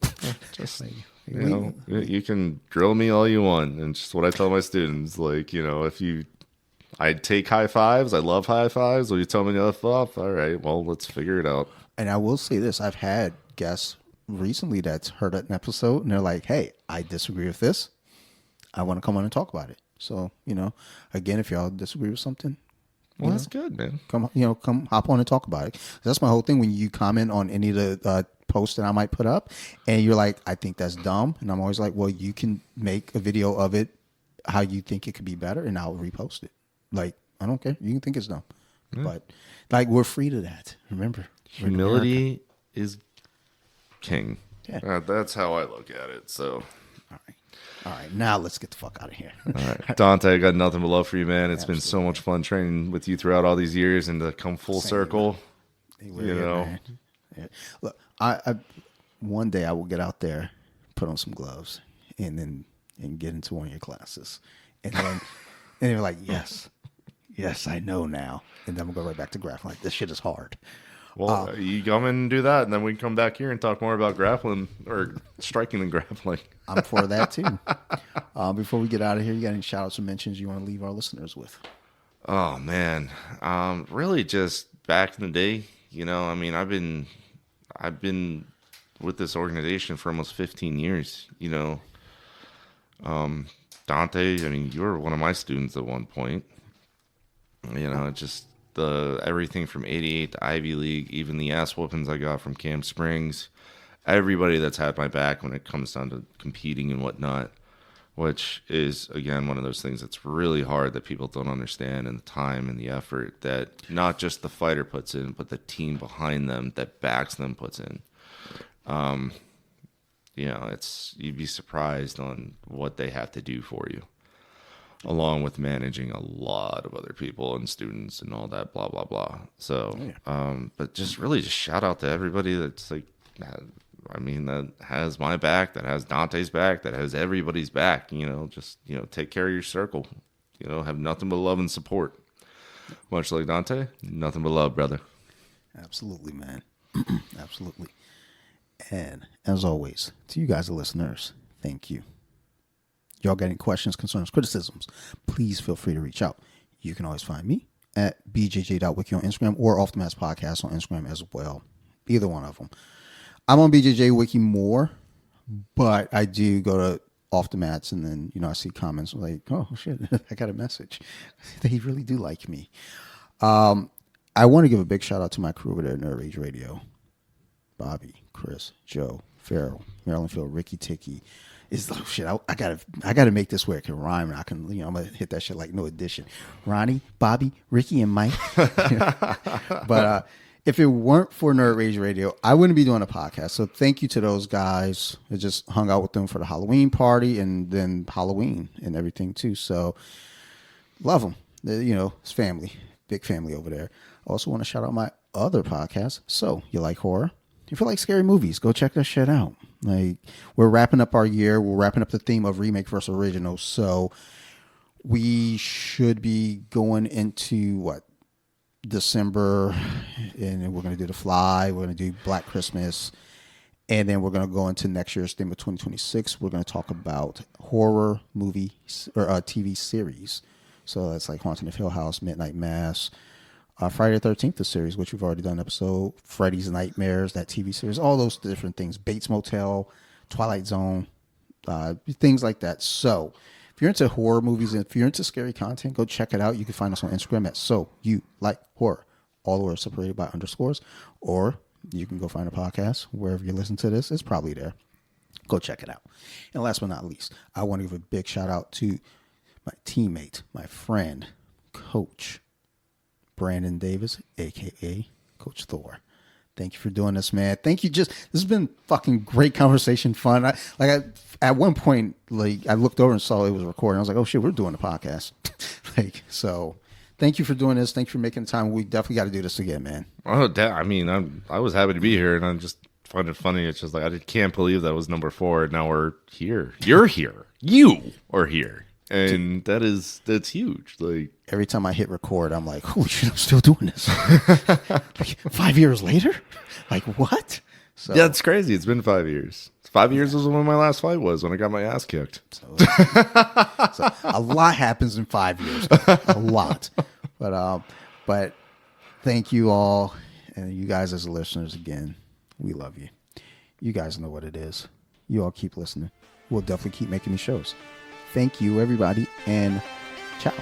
Just Like, you know, you can drill me all you want, and just what I tell my students, like, you know, I take high fives, I love high fives. Will you tell me to F off? All right, well, let's figure it out. and I will say this: I've had guests recently that's heard an episode, and they're like, "Hey, I disagree with this. I want to come on and talk about it." So, you know, again, if y'all disagree with something, Well, that's good, man. come hop on and talk about it. That's my whole thing. When you comment on any of the posts that I might put up, and you're like, "I think that's dumb," and I'm always like, "Well, you can make a video of it how you think it could be better, and I'll repost it." Like, I don't care. You can think it's dumb, but like, we're free to that. Remember, we're in America. Humility is king. Yeah. That's how I look at it. So, All right. Now let's get the fuck out of here. all right, Dante, I got nothing but love for you, man. It's been so much fun training with you throughout all these years, and to come full circle. You know, man. Yeah. Look, I one day I will get out there, put on some gloves, and get into one of your classes, and then and you're like, yes, I know now, and then I'm gonna go right back to grappling. Like, this shit is hard. well, you come and do that, and then we can come back here and talk more about grappling or striking and grappling. I'm for that too. Before we get out of here, you got any shout outs or mentions you want to leave our listeners with? Oh man, really just back in the day, you know. I mean, I've been with this organization for almost 15 years. You know, Dante. I mean, you were one of my students at one point. You know, just everything from '88 to Ivy League, even the ass whoopings I got from Camp Springs. Everybody that's had my back when it comes down to competing and whatnot. Which is, again, one of those things that's really hard that people don't understand, and the time and the effort that not just the fighter puts in, but the team behind them that backs them puts in. You know, you'd be surprised on what they have to do for you, along with managing a lot of other people and students and all that, blah, blah, blah. So, but just really just shout out to everybody that's like, I mean, that has my back, that has Dante's back, that has everybody's back. You know, just, you know, take care of your circle. You know, have nothing but love and support. Much like Dante, nothing but love, brother. Absolutely, man. Absolutely. And as always, to you guys, the listeners, thank you. Y'all got any questions, concerns, criticisms, please feel free to reach out. You can always find me at bjj.wiki on Instagram, or Off the Mats Podcast on Instagram as well. Either one of them. I'm on BJJ Wiki more, but I do go to Off the Mats, and then, you know, I see comments like, oh, shit, I got a message. They really do like me. I want to give a big shout out to my crew over there at Nerd Rage Radio. Bobby, Chris, Joe, Farrell, Maryland Phil, Ricky Ticky. It's like, shit, I gotta make this where it can rhyme, and I can, you know, I'm gonna hit that shit like no addition. Ronnie, Bobby, Ricky, and Mike. But if it weren't for Nerd Rage Radio, I wouldn't be doing a podcast. So thank you to those guys. I just hung out with them for the Halloween party and then Halloween and everything too. So love them. You know, it's family, big family over there. I also want to shout out my other podcast. So you like horror? If you like scary movies, go check that shit out. Like, we're wrapping up our year. We're wrapping up the theme of remake versus original. So we should be going into December, and then we're going to do The Fly. We're going to do Black Christmas, and then we're going to go into next year's theme of 2026. We're going to talk about horror movies or TV series. So that's like Haunting of Hill House, Midnight Mass, Friday the 13th, the series, which we've already done an episode, Freddy's Nightmares, that TV series, all those different things, Bates Motel, Twilight Zone, things like that. So if you're into horror movies and if you're into scary content, go check it out. You can find us on Instagram at So You Like Horror. All the words separated by underscores. Or you can go find a podcast wherever you listen to this. It's probably there. Go check it out. And last but not least, I want to give a big shout out to my teammate, my friend, Coach Brandon Davis, a.k.a. Coach Thor. Thank you for doing this, man. Thank you. This has been fucking great conversation, fun. At one point, I looked over and saw it was recording. I was like, oh shit, we're doing a podcast. So thank you for doing this. Thank you for making the time. We definitely got to do this again, man. Oh, I mean, I was happy to be here, and I just find it funny. It's just like, I can't believe that was number 4, and now we're here. You're here. You are here. And that's huge. Like, every time I hit record, I'm like, holy shit, I'm still doing this. 5 years later? Like, what? So, Yeah, it's crazy. It's been 5 years. 5 years was when my last fight was, when I got my ass kicked. so a lot happens in 5 years. A lot. But thank you all. And you guys as listeners, again, we love you. You guys know what it is. You all keep listening. We'll definitely keep making these shows. Thank you, everybody, and ciao.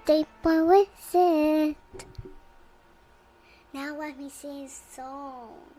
They were with it. Now let me sing a song.